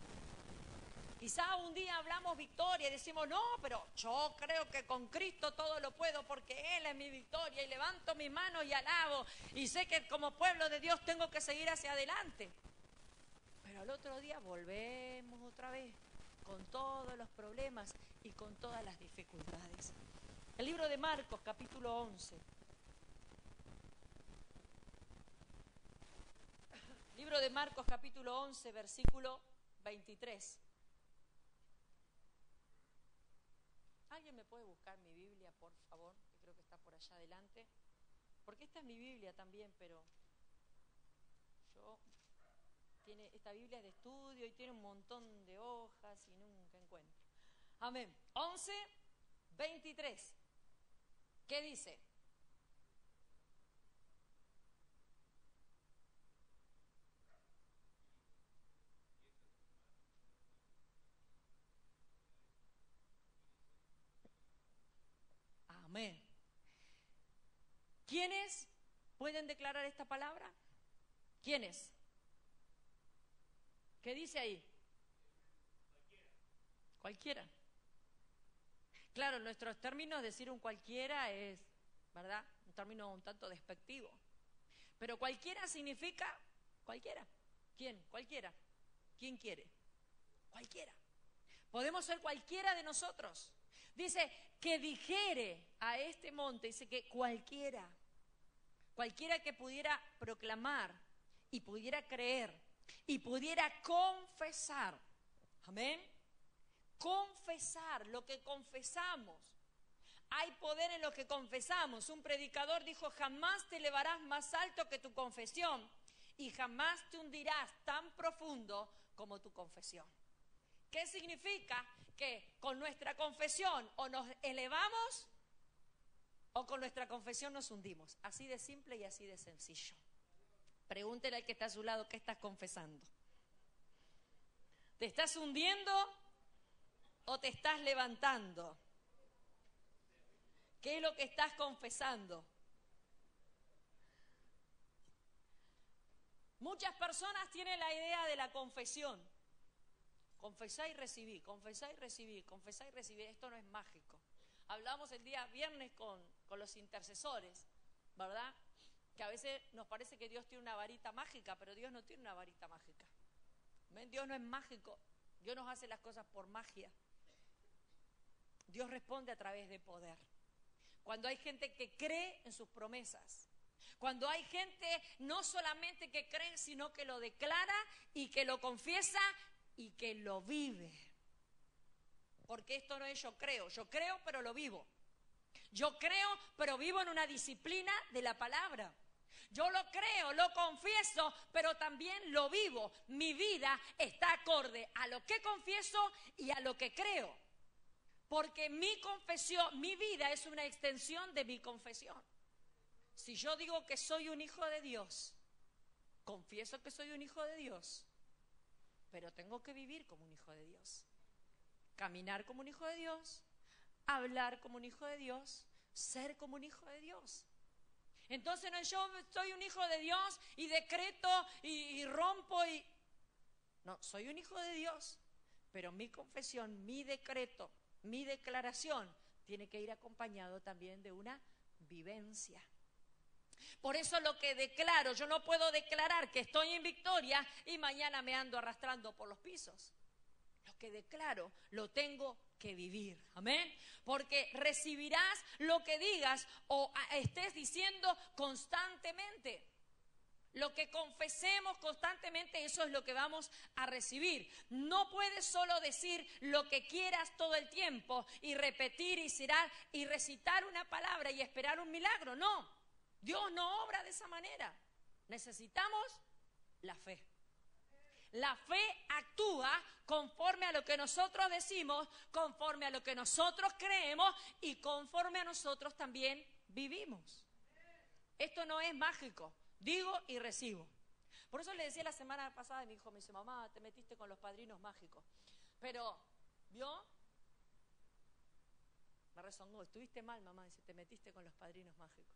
Quizá un día hablamos victoria y decimos, no, pero yo creo que con Cristo todo lo puedo porque Él es mi victoria, y levanto mis manos y alabo, y sé que como pueblo de Dios tengo que seguir hacia adelante. Pero al otro día volvemos otra vez con todos los problemas y con todas las dificultades. El libro de Marcos, capítulo 11. Libro de Marcos, capítulo 11, versículo 23. ¿Alguien me puede buscar mi Biblia, por favor? Que creo que está por allá adelante. Porque esta es mi Biblia también, pero esta Biblia es de estudio y tiene un montón de hojas y nunca encuentro. Amén. 11, 23. ¿Qué dice? Amén. ¿Quiénes pueden declarar esta palabra? ¿Quiénes? ¿Qué dice ahí? Cualquiera. Claro, en nuestros términos decir un cualquiera es, ¿verdad?, un término un tanto despectivo. Pero cualquiera significa cualquiera. ¿Quién? Cualquiera. ¿Quién quiere? Cualquiera. Podemos ser cualquiera de nosotros. Dice que dijere a este monte, dice que cualquiera que pudiera proclamar y pudiera creer y pudiera confesar. Amén. Confesar lo que confesamos. Hay poder en lo que confesamos. Un predicador dijo, jamás te elevarás más alto que tu confesión, y jamás te hundirás tan profundo como tu confesión. ¿Qué significa? Que con nuestra confesión o nos elevamos o con nuestra confesión nos hundimos. Así de simple y así de sencillo. Pregúntele al que está a su lado, ¿qué estás confesando? ¿Te estás hundiendo o te estás levantando? ¿Qué es lo que estás confesando? Muchas personas tienen la idea de la confesión. Confesá y recibí, confesá y recibí, confesá y recibí. Esto no es mágico. Hablamos el día viernes con los intercesores, ¿verdad? Que a veces nos parece que Dios tiene una varita mágica, pero Dios no tiene una varita mágica. ¿Ven? Dios no es mágico. Dios no hace las cosas por magia. Dios responde a través de poder. Cuando hay gente que cree en sus promesas. Cuando hay gente no solamente que cree, sino que lo declara y que lo confiesa y que lo vive. Porque esto no es yo creo pero lo vivo. Yo creo, pero vivo en una disciplina de la palabra. Yo lo creo, lo confieso, pero también lo vivo. Mi vida está acorde a lo que confieso y a lo que creo. Porque mi confesión, mi vida es una extensión de mi confesión. Si yo digo que soy un hijo de Dios, confieso que soy un hijo de Dios, pero tengo que vivir como un hijo de Dios. Caminar como un hijo de Dios, hablar como un hijo de Dios, ser como un hijo de Dios. Entonces no, yo soy un hijo de Dios y decreto y rompo y... No, soy un hijo de Dios, pero mi confesión, mi decreto, mi declaración tiene que ir acompañado también de una vivencia. Por eso lo que declaro, yo no puedo declarar que estoy en victoria y mañana me ando arrastrando por los pisos. Lo que declaro lo tengo que vivir, amén, porque recibirás lo que digas o estés diciendo constantemente. Lo que confesemos constantemente, eso es lo que vamos a recibir. No puedes solo decir lo que quieras todo el tiempo y repetir y recitar una palabra y esperar un milagro. No, Dios no obra de esa manera. Necesitamos la fe. La fe actúa conforme a lo que nosotros decimos, conforme a lo que nosotros creemos y conforme a nosotros también vivimos. Esto no es mágico. Digo y recibo. Por eso le decía la semana pasada a mi hijo, me dice, mamá, te metiste con los padrinos mágicos. Pero, ¿vio? Me rezongó, estuviste mal, mamá, dice, te metiste con los padrinos mágicos.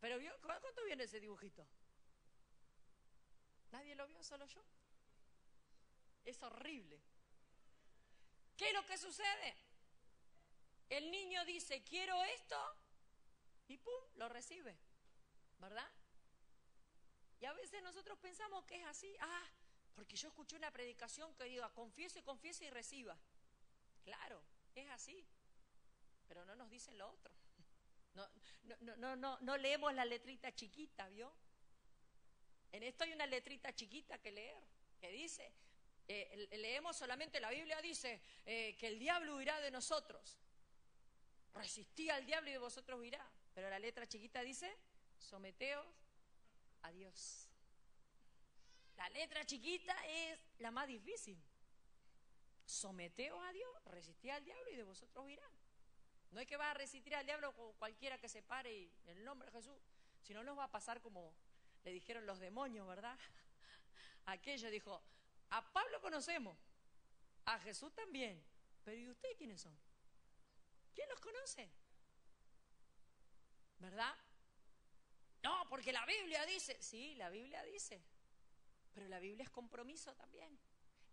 Pero, ¿vio? ¿Cuánto viene ese dibujito? ¿Nadie lo vio? ¿Solo yo? Es horrible. ¿Qué es lo que sucede? El niño dice, quiero esto, y pum, lo recibe. ¿Verdad? Y a veces nosotros pensamos que es así. Porque yo escuché una predicación que diga, confiese, confiese y reciba. Claro, es así. Pero no nos dicen lo otro. No leemos la letrita chiquita, ¿vio? En esto hay una letrita chiquita que leer, que dice, leemos solamente, la Biblia dice, que el diablo huirá de nosotros. Resistí al diablo y de vosotros huirá. Pero la letra chiquita dice, someteos a Dios. La letra chiquita es la más difícil. Someteos a Dios, resistí al diablo y de vosotros huirá. No es que va a resistir al diablo cualquiera que se pare y en el nombre de Jesús, sino nos va a pasar como le dijeron los demonios, ¿verdad? Aquello dijo, a Pablo conocemos, a Jesús también, pero ¿y ustedes quiénes son? ¿Quién los conoce? ¿Verdad? No, porque la Biblia dice, sí, la Biblia dice, pero la Biblia es compromiso también.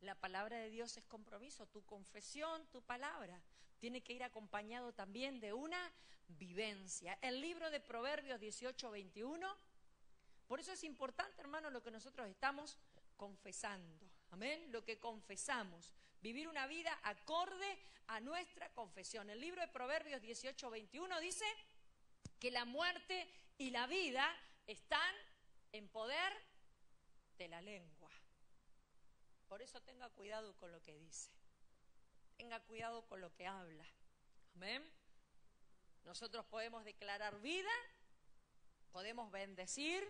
La palabra de Dios es compromiso, tu confesión, tu palabra, tiene que ir acompañado también de una vivencia. El libro de Proverbios 18:21, por eso es importante, hermano, lo que nosotros estamos confesando, amén, lo que confesamos, vivir una vida acorde a nuestra confesión. El libro de Proverbios 18:21 dice que la muerte y la vida están en poder de la lengua. Por eso tenga cuidado con lo que dice. Tenga cuidado con lo que habla. Amén. Nosotros podemos declarar vida, podemos bendecir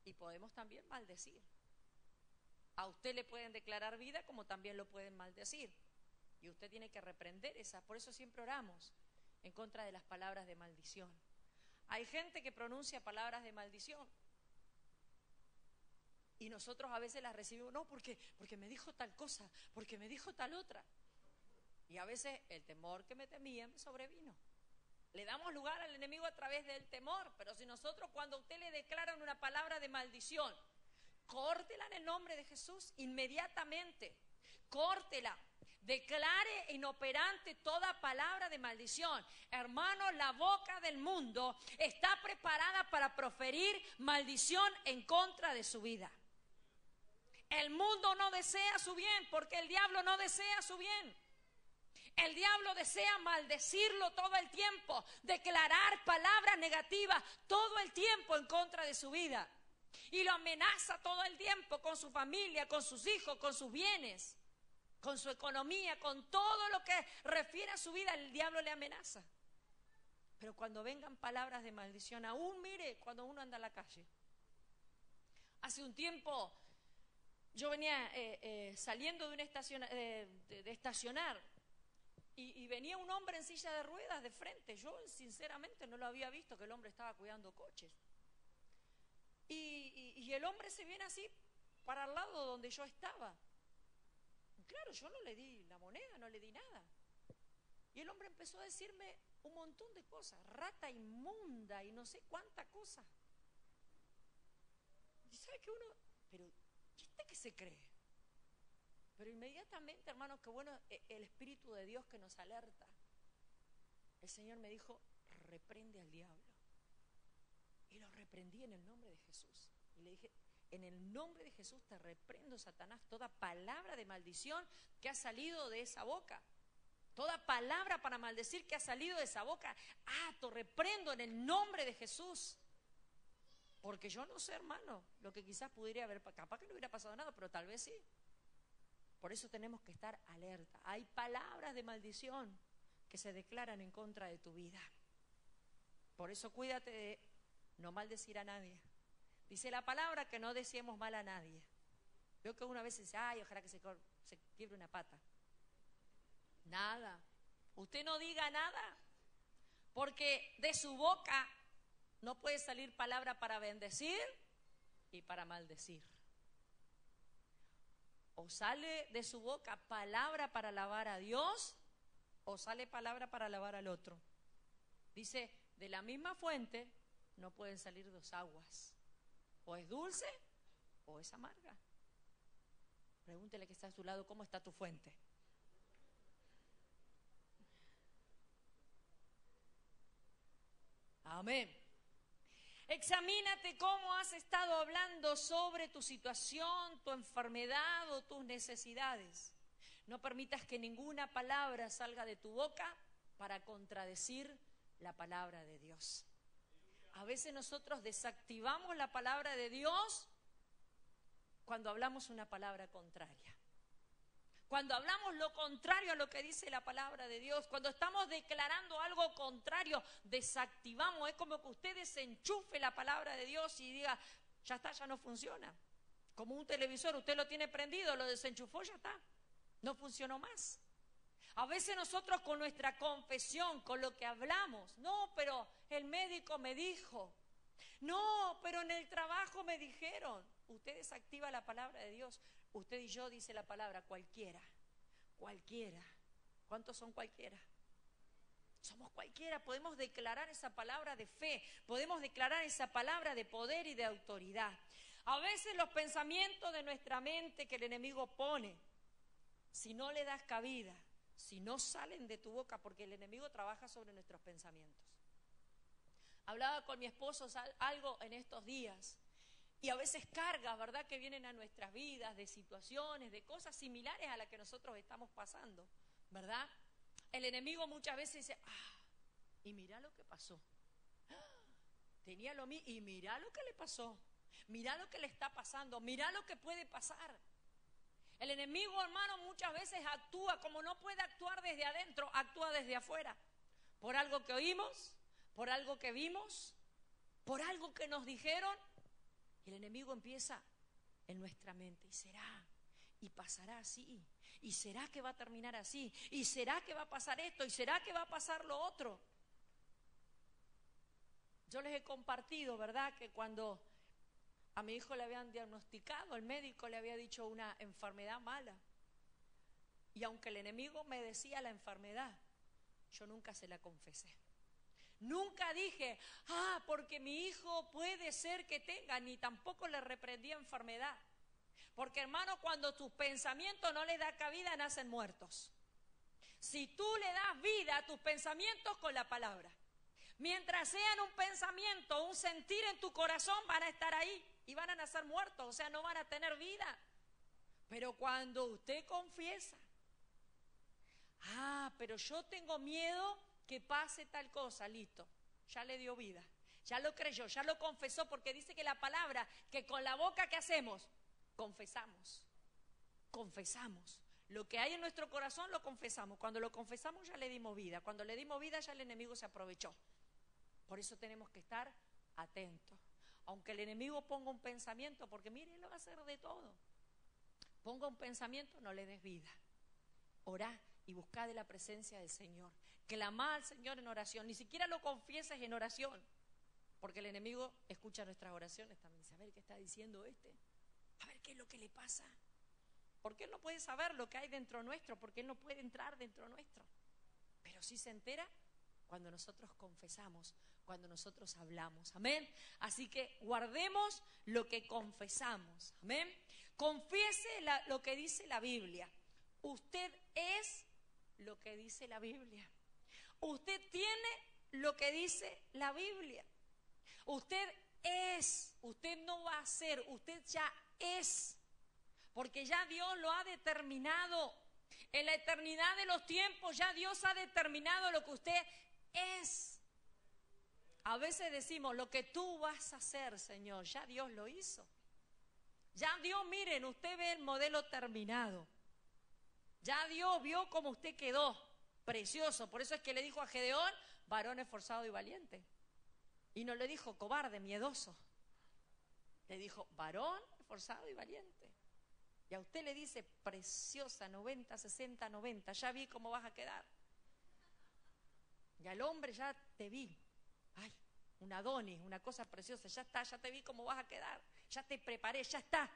y podemos también maldecir. A usted le pueden declarar vida como también lo pueden maldecir. Y usted tiene que reprender esas. Por eso siempre oramos en contra de las palabras de maldición. Hay gente que pronuncia palabras de maldición y nosotros a veces las recibimos, no, porque me dijo tal cosa, porque me dijo tal otra. Y a veces el temor que me temía me sobrevino. Le damos lugar al enemigo a través del temor, pero si nosotros cuando a usted le declaran una palabra de maldición, córtela en el nombre de Jesús inmediatamente, córtela. Declare inoperante toda palabra de maldición. Hermano, la boca del mundo está preparada para proferir maldición en contra de su vida. El mundo no desea su bien porque el diablo no desea su bien. El diablo desea maldecirlo todo el tiempo, declarar palabras negativas todo el tiempo en contra de su vida. Y lo amenaza todo el tiempo con su familia, con sus hijos, con sus bienes, con su economía, con todo lo que refiere a su vida, el diablo le amenaza. Pero cuando vengan palabras de maldición, aún mire, cuando uno anda a la calle. Hace un tiempo yo venía saliendo de estacionar y venía un hombre en silla de ruedas de frente. Yo sinceramente no lo había visto, que el hombre estaba cuidando coches. Y el hombre se viene así para el lado donde yo estaba. Claro, yo no le di la moneda, no le di nada. Y el hombre empezó a decirme un montón de cosas, rata inmunda y no sé cuánta cosa. Y sabe que uno, pero ¿y este qué se cree? Pero inmediatamente, hermanos, que bueno, el Espíritu de Dios que nos alerta. El Señor me dijo, reprende al diablo. Y lo reprendí en el nombre de Jesús. Y le dije, en el nombre de Jesús te reprendo, Satanás, toda palabra de maldición que ha salido de esa boca. Toda palabra para maldecir que ha salido de esa boca, te reprendo en el nombre de Jesús. Porque yo no sé, hermano, lo que quizás pudiera haber, capaz que no hubiera pasado nada, pero tal vez sí. Por eso tenemos que estar alerta. Hay palabras de maldición que se declaran en contra de tu vida. Por eso cuídate de no maldecir a nadie. Dice la palabra que no deseemos mal a nadie. Veo que una vez dice, ay, ojalá que se quiebre una pata. Nada. Usted no diga nada, porque de su boca no puede salir palabra para bendecir y para maldecir. O sale de su boca palabra para alabar a Dios, o sale palabra para alabar al otro. Dice, de la misma fuente no pueden salir dos aguas. O es dulce o es amarga. Pregúntele que está a su lado, ¿cómo está tu fuente? Amén. Examínate cómo has estado hablando sobre tu situación, tu enfermedad o tus necesidades. No permitas que ninguna palabra salga de tu boca para contradecir la palabra de Dios. A veces nosotros desactivamos la palabra de Dios cuando hablamos una palabra contraria. Cuando hablamos lo contrario a lo que dice la palabra de Dios, cuando estamos declarando algo contrario, desactivamos. Es como que usted desenchufe la palabra de Dios y diga, ya está, ya no funciona. Como un televisor, usted lo tiene prendido, lo desenchufó, ya está. No funcionó más. A veces nosotros con nuestra confesión, con lo que hablamos, no, pero el médico me dijo, no, pero en el trabajo me dijeron. Usted desactiva la palabra de Dios. Usted y yo, dice la palabra, cualquiera. ¿Cuántos son cualquiera? Somos cualquiera. Podemos declarar esa palabra de fe, podemos declarar esa palabra de poder y de autoridad. A veces los pensamientos de nuestra mente que el enemigo pone, si no le das cabida, si no salen de tu boca, porque el enemigo trabaja sobre nuestros pensamientos. Hablaba con mi esposo algo en estos días. Y a veces cargas, ¿verdad?, que vienen a nuestras vidas de situaciones, de cosas similares a las que nosotros estamos pasando, ¿verdad? El enemigo muchas veces dice, y mirá lo que pasó. Tenía lo mismo, y mirá lo que le pasó. Mirá lo que le está pasando, mirá lo que puede pasar. El enemigo, hermano, muchas veces actúa, como no puede actuar desde adentro, actúa desde afuera. Por algo que oímos, por algo que vimos, por algo que nos dijeron. El enemigo empieza en nuestra mente, y será, y pasará así, y será que va a terminar así, y será que va a pasar esto, y será que va a pasar lo otro. Yo les he compartido, ¿verdad?, que cuando a mi hijo le habían diagnosticado, el médico le había dicho una enfermedad mala, y aunque el enemigo me decía la enfermedad, yo nunca se la confesé. Nunca dije, porque mi hijo puede ser que tenga, ni tampoco le reprendí enfermedad. Porque, hermano, cuando tus pensamientos no les da cabida, nacen muertos. Si tú le das vida a tus pensamientos con la palabra, mientras sean un pensamiento, un sentir en tu corazón, van a estar ahí y van a nacer muertos, o sea, no van a tener vida. Pero cuando usted confiesa, pero yo tengo miedo que pase tal cosa, listo, ya le dio vida, ya lo creyó, ya lo confesó, porque dice que la palabra, que con la boca, ¿qué hacemos? Confesamos. Lo que hay en nuestro corazón lo confesamos. Cuando lo confesamos ya le dimos vida. Cuando le dimos vida ya el enemigo se aprovechó. Por eso tenemos que estar atentos. Aunque el enemigo ponga un pensamiento, porque mire, él lo va a hacer de todo. Ponga un pensamiento, no le des vida. Orá y buscá de la presencia del Señor. Clamá al Señor en oración. Ni siquiera lo confieses en oración. Porque el enemigo escucha nuestras oraciones también. Dice, a ver qué está diciendo este. A ver qué es lo que le pasa. Porque él no puede saber lo que hay dentro nuestro. Porque él no puede entrar dentro nuestro. Pero sí se entera cuando nosotros confesamos, cuando nosotros hablamos. Amén. Así que guardemos lo que confesamos. Amén. Confiese lo que dice la Biblia. Usted es lo que dice la Biblia. Usted tiene lo que dice la Biblia. Usted es, usted no va a ser, usted ya es. Porque ya Dios lo ha determinado. En la eternidad de los tiempos ya Dios ha determinado lo que usted es. A veces decimos, lo que tú vas a hacer, Señor, ya Dios lo hizo. Ya Dios, miren, usted ve el modelo terminado. Ya Dios vio cómo usted quedó, precioso. Por eso es que le dijo a Gedeón, varón esforzado y valiente. Y no le dijo cobarde, miedoso. Le dijo, varón esforzado y valiente. Y a usted le dice, preciosa, 90, 60, 90, ya vi cómo vas a quedar. Y al hombre ya te vi. Ay, un Adonis, una cosa preciosa, ya está, ya te vi cómo vas a quedar. Ya te preparé, ya está.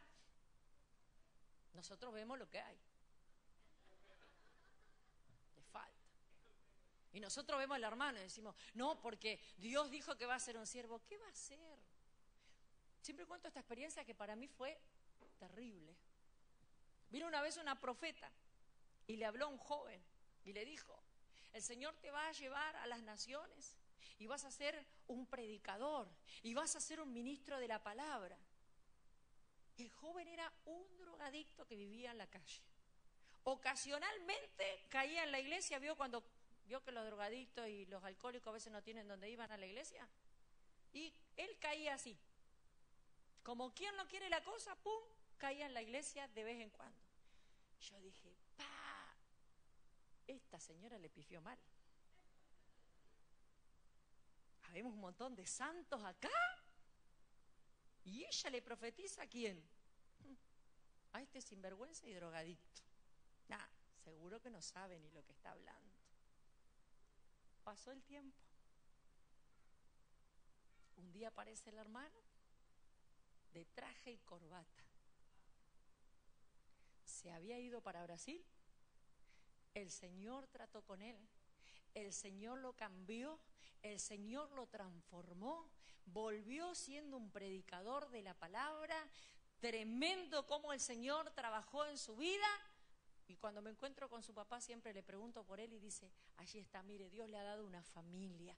Nosotros vemos lo que hay. Le falta. Y nosotros vemos al hermano y decimos, no, porque Dios dijo que va a ser un siervo. ¿Qué va a ser? Siempre cuento esta experiencia que para mí fue terrible. Vino una vez una profeta y le habló a un joven y le dijo, el Señor te va a llevar a las naciones y vas a ser un predicador y vas a ser un ministro de la palabra. El joven era un drogadicto que vivía en la calle. Ocasionalmente caía en la iglesia, vio que los drogadictos y los alcohólicos a veces no tienen donde iban a la iglesia. Y él caía así. Como quien no quiere la cosa, ¡pum!, caía en la iglesia de vez en cuando. Yo dije, ¡pa! Esta señora le pifió mal. Habemos un montón de santos acá. Y ella le profetiza ¿a quién? A este sinvergüenza y drogadicto. Nah, seguro que no sabe ni lo que está hablando. Pasó el tiempo. Un día aparece el hermano de traje y corbata. Se había ido para Brasil. El Señor trató con él. El Señor lo cambió. El Señor lo transformó. Volvió siendo un predicador de la palabra. Tremendo cómo el Señor trabajó en su vida. Y cuando me encuentro con su papá siempre le pregunto por él y dice, allí está, mire, Dios le ha dado una familia,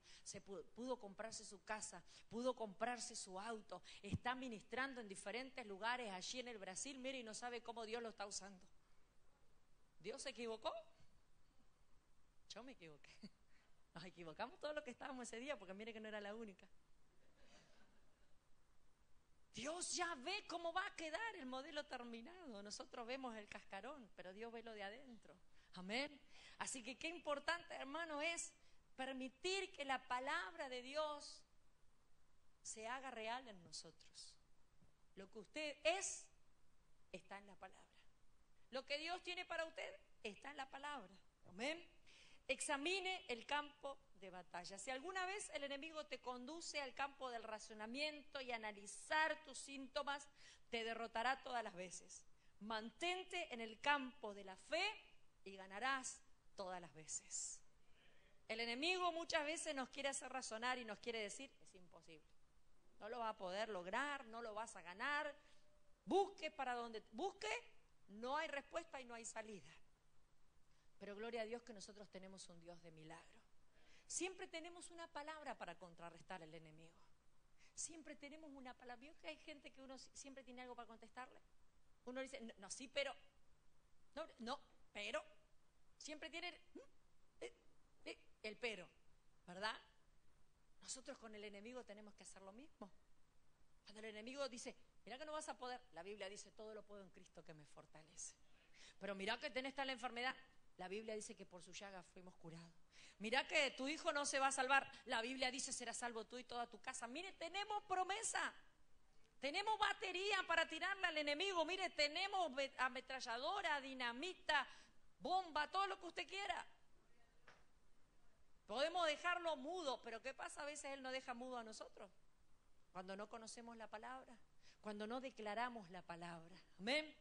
pudo comprarse su casa, pudo comprarse su auto, está ministrando en diferentes lugares allí en el Brasil, mire, y no sabe cómo Dios lo está usando. ¿Dios se equivocó? Yo me equivoqué. Nos equivocamos todos los que estábamos ese día porque mire que no era la única. Dios ya ve cómo va a quedar el modelo terminado. Nosotros vemos el cascarón, pero Dios ve lo de adentro. Amén. Así que qué importante, hermano, es permitir que la palabra de Dios se haga real en nosotros. Lo que usted es, está en la palabra. Lo que Dios tiene para usted, está en la palabra. Amén. Examine el campo de batalla. Si alguna vez el enemigo te conduce al campo del razonamiento y analizar tus síntomas, te derrotará todas las veces. Mantente en el campo de la fe y ganarás todas las veces. El enemigo muchas veces nos quiere hacer razonar y nos quiere decir, es imposible. No lo va a poder lograr, no lo vas a ganar. Busque para donde busque, no hay respuesta y no hay salida. Pero gloria a Dios que nosotros tenemos un Dios de milagro. Siempre tenemos una palabra para contrarrestar al enemigo. Siempre tenemos una palabra. ¿Vio que hay gente que uno siempre tiene algo para contestarle? Uno dice, no, sí, pero. No, pero. Siempre tiene el pero, ¿verdad? Nosotros con el enemigo tenemos que hacer lo mismo. Cuando el enemigo dice, mira que no vas a poder, la Biblia dice, todo lo puedo en Cristo que me fortalece. Pero mira que tenés tal enfermedad, la Biblia dice que por su llaga fuimos curados. Mira que tu hijo no se va a salvar, la Biblia dice serás salvo tú y toda tu casa. Mire, tenemos promesa, tenemos batería para tirarle al enemigo. Mire, tenemos ametralladora, dinamita, bomba, todo lo que usted quiera. Podemos dejarlo mudo, pero ¿qué pasa? A veces él nos deja mudo a nosotros. Cuando no conocemos la palabra, cuando no declaramos la palabra. Amén.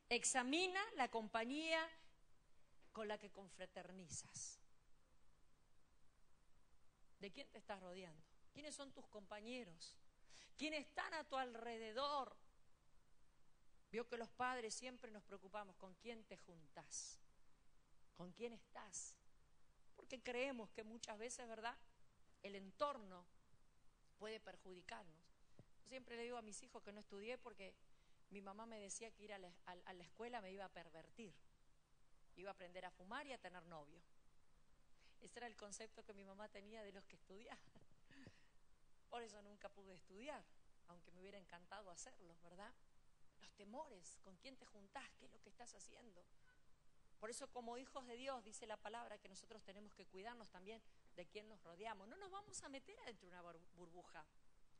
Examina la compañía con la que confraternizas. ¿De quién te estás rodeando? ¿Quiénes son tus compañeros? ¿Quiénes están a tu alrededor? Vio que los padres siempre nos preocupamos con quién te juntás, con quién estás. Porque creemos que muchas veces, ¿verdad?, el entorno puede perjudicarnos. Yo siempre le digo a mis hijos que no estudié porque mi mamá me decía que ir a la escuela me iba a pervertir. Iba a aprender a fumar y a tener novio. Ese era el concepto que mi mamá tenía de los que estudiaban. Por eso nunca pude estudiar, aunque me hubiera encantado hacerlo, ¿verdad? Los temores, con quién te juntás, qué es lo que estás haciendo. Por eso, como hijos de Dios, dice la palabra que nosotros tenemos que cuidarnos también de quién nos rodeamos. No nos vamos a meter adentro de una burbuja.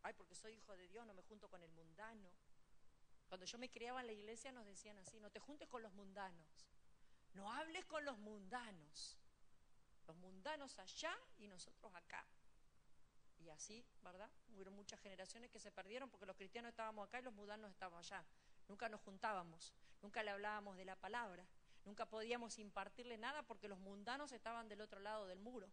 Ay, porque soy hijo de Dios, no me junto con el mundano. Cuando yo me criaba en la iglesia nos decían así: no te juntes con los mundanos, no hables con los mundanos. Los mundanos allá y nosotros acá. Y así, ¿verdad? Hubieron muchas generaciones que se perdieron porque los cristianos estábamos acá y los mundanos estaban allá. Nunca nos juntábamos, nunca le hablábamos de la palabra, nunca podíamos impartirle nada porque los mundanos estaban del otro lado del muro.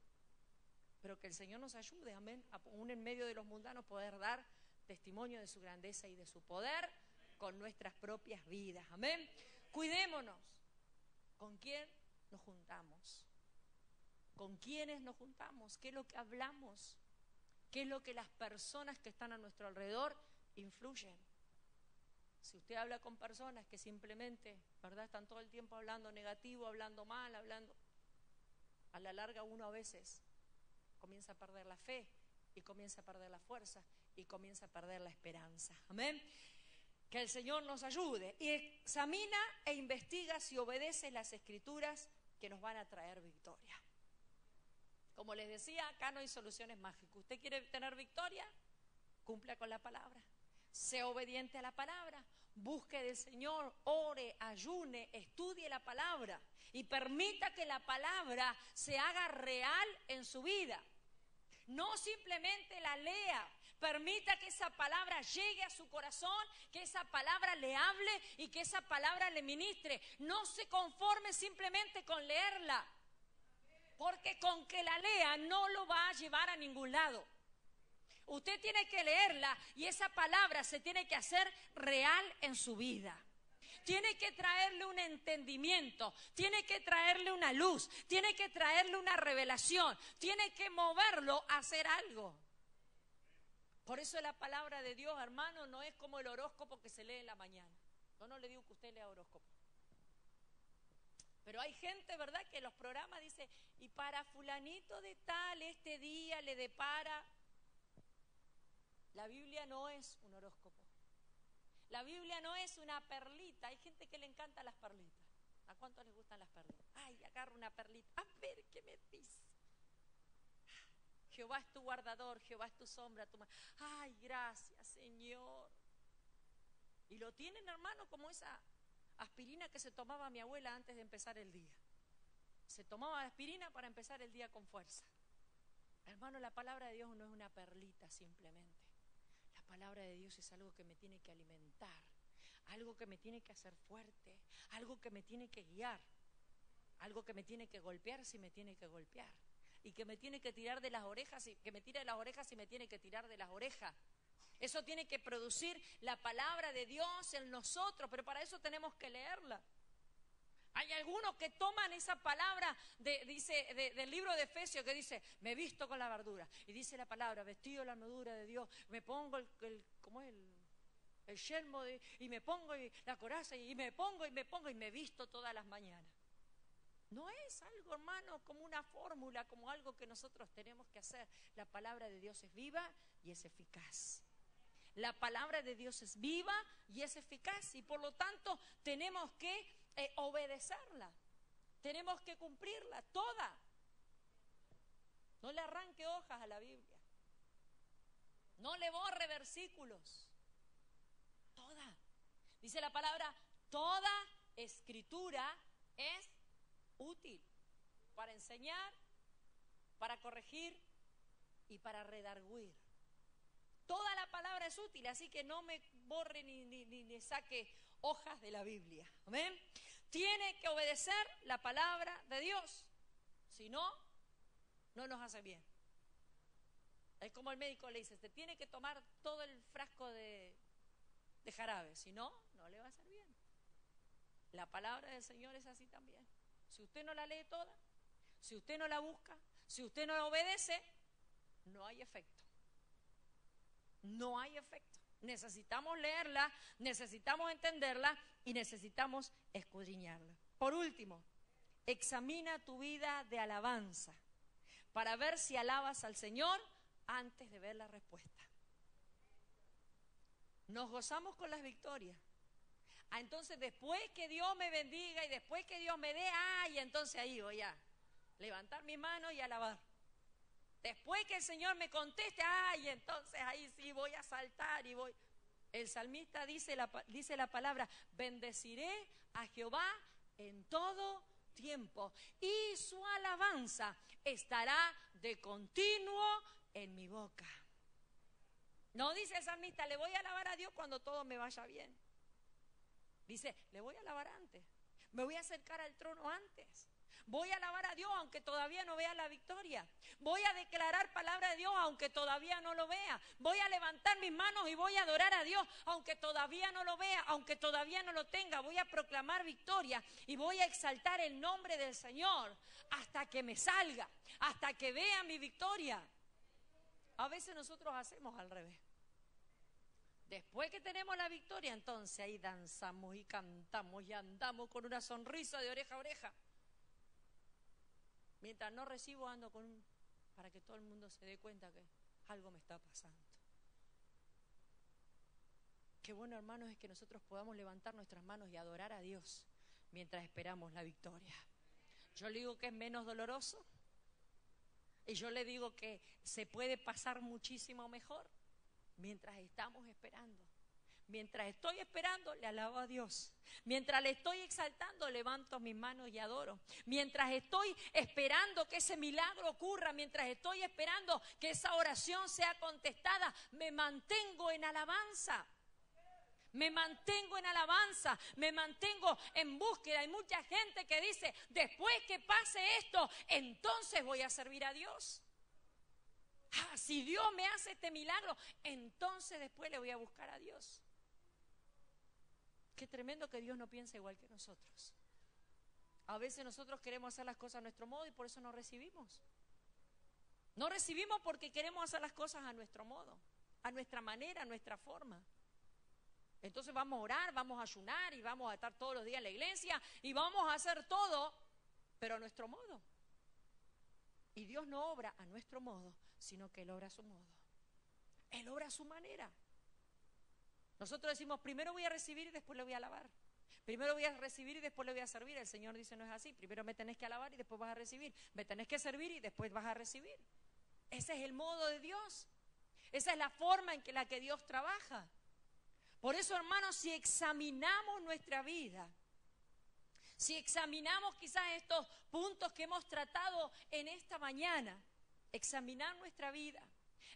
Pero que el Señor nos ayude, amén, aún en medio de los mundanos poder dar testimonio de su grandeza y de su poder con nuestras propias vidas, amén. Cuidémonos. ¿Con quién nos juntamos? ¿Con quiénes nos juntamos? ¿Qué es lo que hablamos? ¿Qué es lo que las personas que están a nuestro alrededor influyen? Si usted habla con personas que simplemente, ¿verdad?, están todo el tiempo hablando negativo, hablando mal, a la larga uno a veces comienza a perder la fe y comienza a perder la fuerza y comienza a perder la esperanza. Amén. Que el Señor nos ayude y examina e investiga si obedece las Escrituras que nos van a traer victoria. Como les decía, acá no hay soluciones mágicas. ¿Usted quiere tener victoria? Cumpla con la palabra. Sea obediente a la palabra. Busque del Señor, ore, ayune, estudie la palabra y permita que la palabra se haga real en su vida. No simplemente la lea. Permita que esa palabra llegue a su corazón, que esa palabra le hable y que esa palabra le ministre. No se conforme simplemente con leerla. Porque con que la lea no lo va a llevar a ningún lado. Usted tiene que leerla y esa palabra se tiene que hacer real en su vida. Tiene que traerle un entendimiento, tiene que traerle una luz, tiene que traerle una revelación, tiene que moverlo a hacer algo. Por eso la palabra de Dios, hermano, no es como el horóscopo que se lee en la mañana. Yo no le digo que usted lea horóscopo. Pero hay gente, ¿verdad?, que los programas dice, y para fulanito de tal, este día le depara. La Biblia no es un horóscopo. La Biblia no es una perlita. Hay gente que le encantan las perlitas. ¿A cuántos les gustan las perlitas? Ay, agarro una perlita. A ver, ¿qué me dice? Jehová es tu guardador, Jehová es tu sombra, tu mano. Ay, gracias, Señor. Y lo tienen, hermano, como esa aspirina que se tomaba mi abuela antes de empezar el día. Se tomaba aspirina para empezar el día con fuerza. Hermano, la palabra de Dios no es una perlita simplemente. La palabra de Dios es algo que me tiene que alimentar, algo que me tiene que hacer fuerte, algo que me tiene que guiar, algo que me tiene que golpear si me tiene que golpear, y que me tiene que tirar de las orejas, que me tire de las orejas si me tiene que tirar de las orejas. Eso tiene que producir la palabra de Dios en nosotros, pero para eso tenemos que leerla. Hay algunos que toman esa palabra del libro de Efesios que dice, me visto con la armadura. Y dice la palabra, vestido de la armadura de Dios, me pongo el yelmo y me pongo la coraza y me pongo y me visto todas las mañanas. No es algo, hermano, como una fórmula, como algo que nosotros tenemos que hacer. La palabra de Dios es viva y es eficaz. La palabra de Dios es viva y es eficaz y por lo tanto tenemos que obedecerla. Tenemos que cumplirla toda. No le arranque hojas a la Biblia. No le borre versículos. Toda. Dice la palabra, toda escritura es útil para enseñar, para corregir y para redarguir. Toda la palabra es útil, así que no me borre ni saque hojas de la Biblia. ¿Amén? Tiene que obedecer la palabra de Dios. Si no, no nos hace bien. Es como el médico le dice, se tiene que tomar todo el frasco de jarabe, si no, no le va a hacer bien. La palabra del Señor es así también. Si usted no la lee toda, si usted no la busca, si usted no la obedece, no hay efecto. No hay efecto. Necesitamos leerla, necesitamos entenderla y necesitamos escudriñarla. Por último, examina tu vida de alabanza para ver si alabas al Señor antes de ver la respuesta. Nos gozamos con las victorias. Entonces después que Dios me bendiga y después que Dios me dé, y entonces ahí voy a levantar mi mano y alabar. Después que el Señor me conteste, y entonces ahí sí voy a saltar y voy. El salmista dice la palabra, bendeciré a Jehová en todo tiempo y su alabanza estará de continuo en mi boca. No dice el salmista, le voy a alabar a Dios cuando todo me vaya bien. Dice, le voy a alabar antes, me voy a acercar al trono antes. Voy a alabar a Dios aunque todavía no vea la victoria. Voy a declarar palabra de Dios aunque todavía no lo vea. Voy a levantar mis manos y voy a adorar a Dios aunque todavía no lo vea, aunque todavía no lo tenga. Voy a proclamar victoria y voy a exaltar el nombre del Señor hasta que me salga, hasta que vea mi victoria. A veces nosotros hacemos al revés. Después que tenemos la victoria, entonces ahí danzamos y cantamos y andamos con una sonrisa de oreja a oreja. Mientras no recibo, ando para que todo el mundo se dé cuenta que algo me está pasando. Qué bueno, hermanos, es que nosotros podamos levantar nuestras manos y adorar a Dios mientras esperamos la victoria. Yo le digo que es menos doloroso y yo le digo que se puede pasar muchísimo mejor mientras estamos esperando. Mientras estoy esperando, le alabo a Dios. Mientras le estoy exaltando, levanto mis manos y adoro. Mientras estoy esperando que ese milagro ocurra, mientras estoy esperando que esa oración sea contestada, me mantengo en alabanza. Me mantengo en alabanza, me mantengo en búsqueda. Hay mucha gente que dice, después que pase esto, entonces voy a servir a Dios. Si Dios me hace este milagro, entonces después le voy a buscar a Dios. Qué tremendo que Dios no piensa igual que nosotros. A veces nosotros queremos hacer las cosas a nuestro modo y por eso no recibimos. No recibimos porque queremos hacer las cosas a nuestro modo, a nuestra manera, a nuestra forma. Entonces vamos a orar, vamos a ayunar y vamos a estar todos los días en la iglesia y vamos a hacer todo, pero a nuestro modo. Y Dios no obra a nuestro modo, sino que Él obra a su modo. Él obra a su manera. Nosotros decimos, primero voy a recibir y después le voy a alabar. Primero voy a recibir y después le voy a servir. El Señor dice, no es así. Primero me tenés que alabar y después vas a recibir. Me tenés que servir y después vas a recibir. Ese es el modo de Dios. Esa es la forma en la que Dios trabaja. Por eso, hermanos, si examinamos nuestra vida, si examinamos quizás estos puntos que hemos tratado en esta mañana, examinar nuestra vida,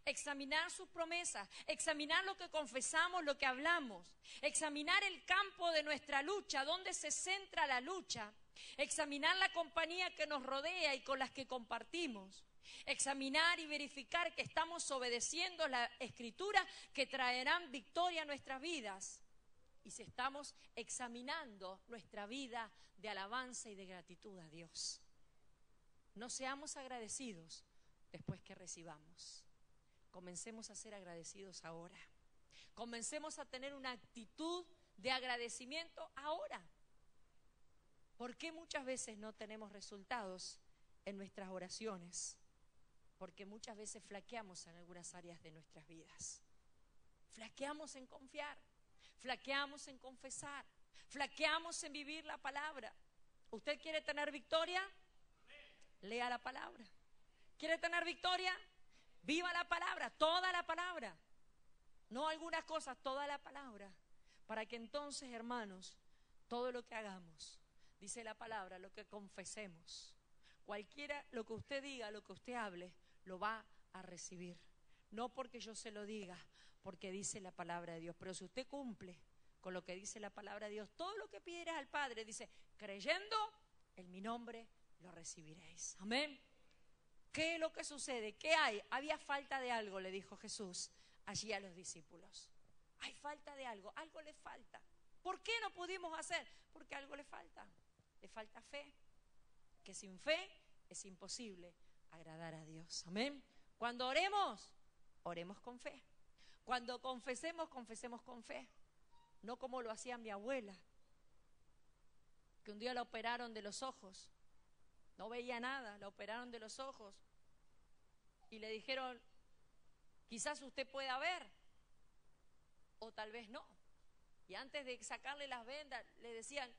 examinar sus promesas, examinar lo que confesamos, lo que hablamos, examinar el campo de nuestra lucha, dónde se centra la lucha, examinar la compañía que nos rodea y con las que compartimos, examinar y verificar que estamos obedeciendo la Escritura que traerán victoria a nuestras vidas. Y si estamos examinando nuestra vida de alabanza y de gratitud a Dios. No seamos agradecidos después que recibamos. Comencemos a ser agradecidos ahora. Comencemos a tener una actitud de agradecimiento ahora. ¿Por qué muchas veces no tenemos resultados en nuestras oraciones? Porque muchas veces flaqueamos en algunas áreas de nuestras vidas. Flaqueamos en confiar. Flaqueamos en confesar, flaqueamos en vivir la palabra. ¿Usted quiere tener victoria? Lea la palabra. ¿Quiere tener victoria? Viva la palabra, toda la palabra. No algunas cosas, toda la palabra. Para que entonces, hermanos, todo lo que hagamos, dice la palabra, lo que confesemos, cualquiera, lo que usted diga, lo que usted hable, lo va a recibir. No porque yo se lo diga, porque dice la palabra de Dios. Pero si usted cumple con lo que dice la palabra de Dios, todo lo que pidieras al Padre, dice, creyendo en mi nombre lo recibiréis. Amén. ¿Qué es lo que sucede? ¿Qué hay? Había falta de algo, le dijo Jesús allí a los discípulos. Hay falta de algo, algo le falta. ¿Por qué no pudimos hacer? Porque algo le falta fe, que sin fe es imposible agradar a Dios. Amén. Cuando oremos, oremos con fe. Cuando confesemos, confesemos con fe. No como lo hacía mi abuela, que un día la operaron de los ojos. No veía nada, la operaron de los ojos. Y le dijeron, quizás usted pueda ver, o tal vez no. Y antes de sacarle las vendas, le decían,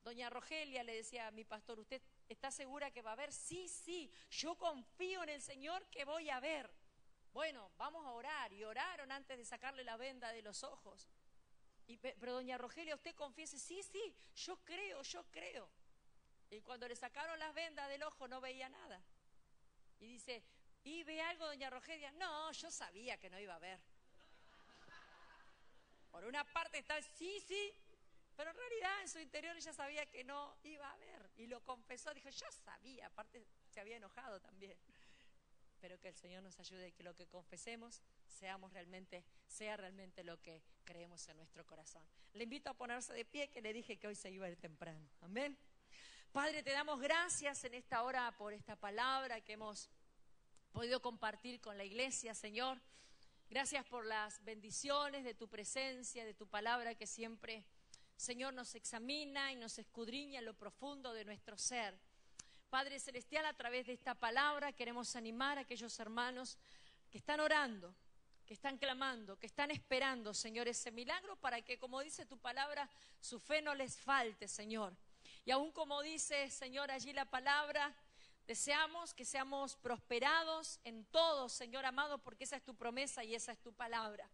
doña Rogelia, le decía a mi pastor, ¿usted está segura que va a ver? Sí, sí, yo confío en el Señor que voy a ver. Bueno, vamos a orar. Y oraron antes de sacarle la venda de los ojos. Pero doña Rogelia, usted confiese, sí, sí, yo creo. Y cuando le sacaron las vendas del ojo no veía nada. Y dice, ¿y ve algo, doña Rogelia? No, yo sabía que no iba a ver. Por una parte está, sí, pero en realidad en su interior ella sabía que no iba a ver. Y lo confesó, dijo, yo sabía, aparte se había enojado también. Pero que el Señor nos ayude y que lo que confesemos sea realmente lo que creemos en nuestro corazón. Le invito a ponerse de pie, que le dije que hoy se iba a ir temprano. Amén. Padre, te damos gracias en esta hora por esta palabra que hemos podido compartir con la iglesia, Señor. Gracias por las bendiciones de tu presencia, de tu palabra que siempre, Señor, nos examina y nos escudriña en lo profundo de nuestro ser. Padre Celestial, a través de esta palabra queremos animar a aquellos hermanos que están orando, que están clamando, que están esperando, Señor, ese milagro para que, como dice tu palabra, su fe no les falte, Señor. Y aún como dice, Señor, allí la palabra, deseamos que seamos prosperados en todo, Señor amado, porque esa es tu promesa y esa es tu palabra.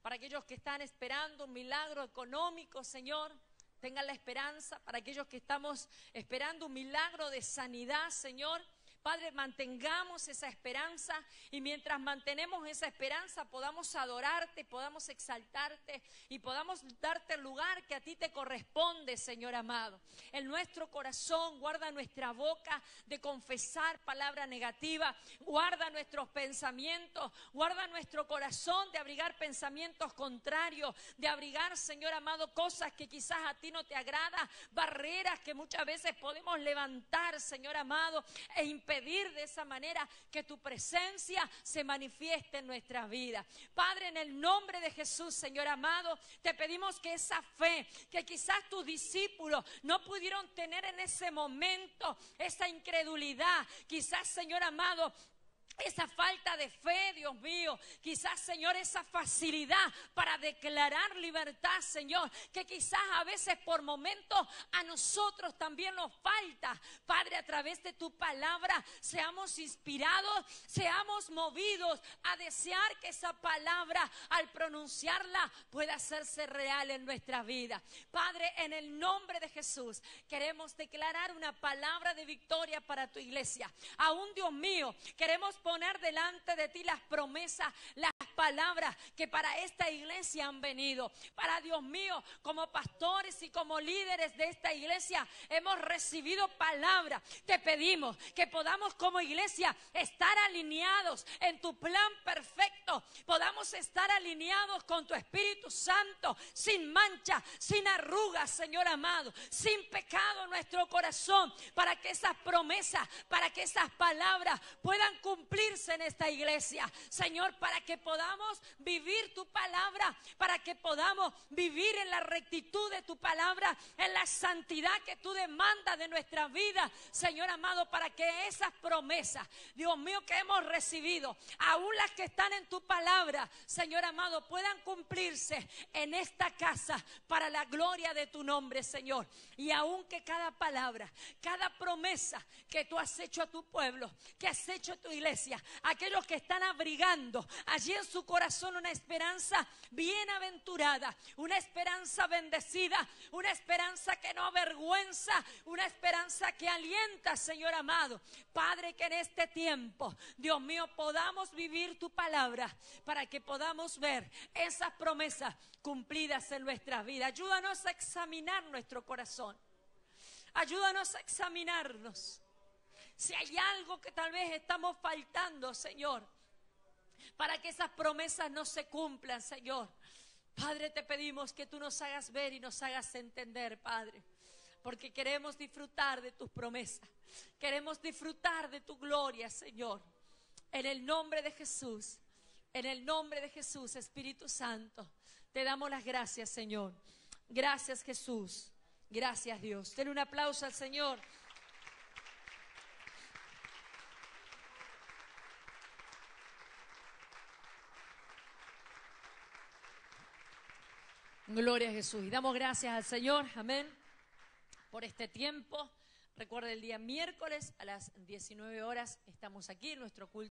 Para aquellos que están esperando un milagro económico, Señor, tengan la esperanza. Para aquellos que estamos esperando un milagro de sanidad, Señor, Padre, mantengamos esa esperanza y mientras mantenemos esa esperanza podamos adorarte, podamos exaltarte y podamos darte el lugar que a ti te corresponde, Señor amado. En nuestro corazón guarda nuestra boca de confesar palabra negativa, guarda nuestros pensamientos, guarda nuestro corazón de abrigar pensamientos contrarios, de abrigar, Señor amado, cosas que quizás a ti no te agrada, barreras que muchas veces podemos levantar, Señor amado, e impedir de esa manera que tu presencia se manifieste en nuestras vidas. Padre, en el nombre de Jesús, Señor amado, te pedimos que esa fe que quizás tus discípulos no pudieron tener en ese momento, esa incredulidad, quizás, Señor amado, esa falta de fe, Dios mío, quizás, Señor, esa facilidad para declarar libertad, Señor, que quizás a veces por momentos a nosotros también nos falta. Padre, a través de tu palabra seamos inspirados, seamos movidos a desear que esa palabra al pronunciarla pueda hacerse real en nuestra vida. Padre, en el nombre de Jesús queremos declarar una palabra de victoria para tu iglesia. Aún, Dios mío, queremos poner delante de ti las promesas, las palabras que para esta iglesia han venido. Para, Dios mío, como pastores y como líderes de esta iglesia hemos recibido palabra. Te pedimos que podamos como iglesia estar alineados en tu plan perfecto, podamos estar alineados con tu Espíritu Santo, sin mancha, sin arrugas, Señor amado, sin pecado en nuestro corazón, para que esas promesas, para que esas palabras puedan cumplirse en esta iglesia, Señor, para que podamos vivir tu palabra, para que podamos vivir en la rectitud de tu palabra, en la santidad que tú demandas de nuestra vida, Señor amado, para que esas promesas, Dios mío, que hemos recibido, aún las que están en tu palabra, Señor amado, puedan cumplirse en esta casa para la gloria de tu nombre, Señor. Y aún que cada palabra, cada promesa que tú has hecho a tu pueblo, que has hecho a tu iglesia, aquellos que están abrigando allí en su corazón una esperanza bienaventurada, una esperanza bendecida, una esperanza que no avergüenza, una esperanza que alienta, Señor amado. Padre, que en este tiempo, Dios mío, podamos vivir tu palabra para que podamos ver esas promesas cumplidas en nuestras vidas. Ayúdanos a examinar nuestro corazón. Ayúdanos a examinarnos. Si hay algo que tal vez estamos faltando, Señor, para que esas promesas no se cumplan, Señor, Padre, te pedimos que tú nos hagas ver y nos hagas entender, Padre, porque queremos disfrutar de tus promesas, queremos disfrutar de tu gloria, Señor. En el nombre de Jesús, en el nombre de Jesús, Espíritu Santo, te damos las gracias, Señor. Gracias, Jesús. Gracias, Dios. Denle un aplauso al Señor. Gloria a Jesús. Y damos gracias al Señor, amén, por este tiempo. Recuerda, el día miércoles a las 19 horas estamos aquí en nuestro culto.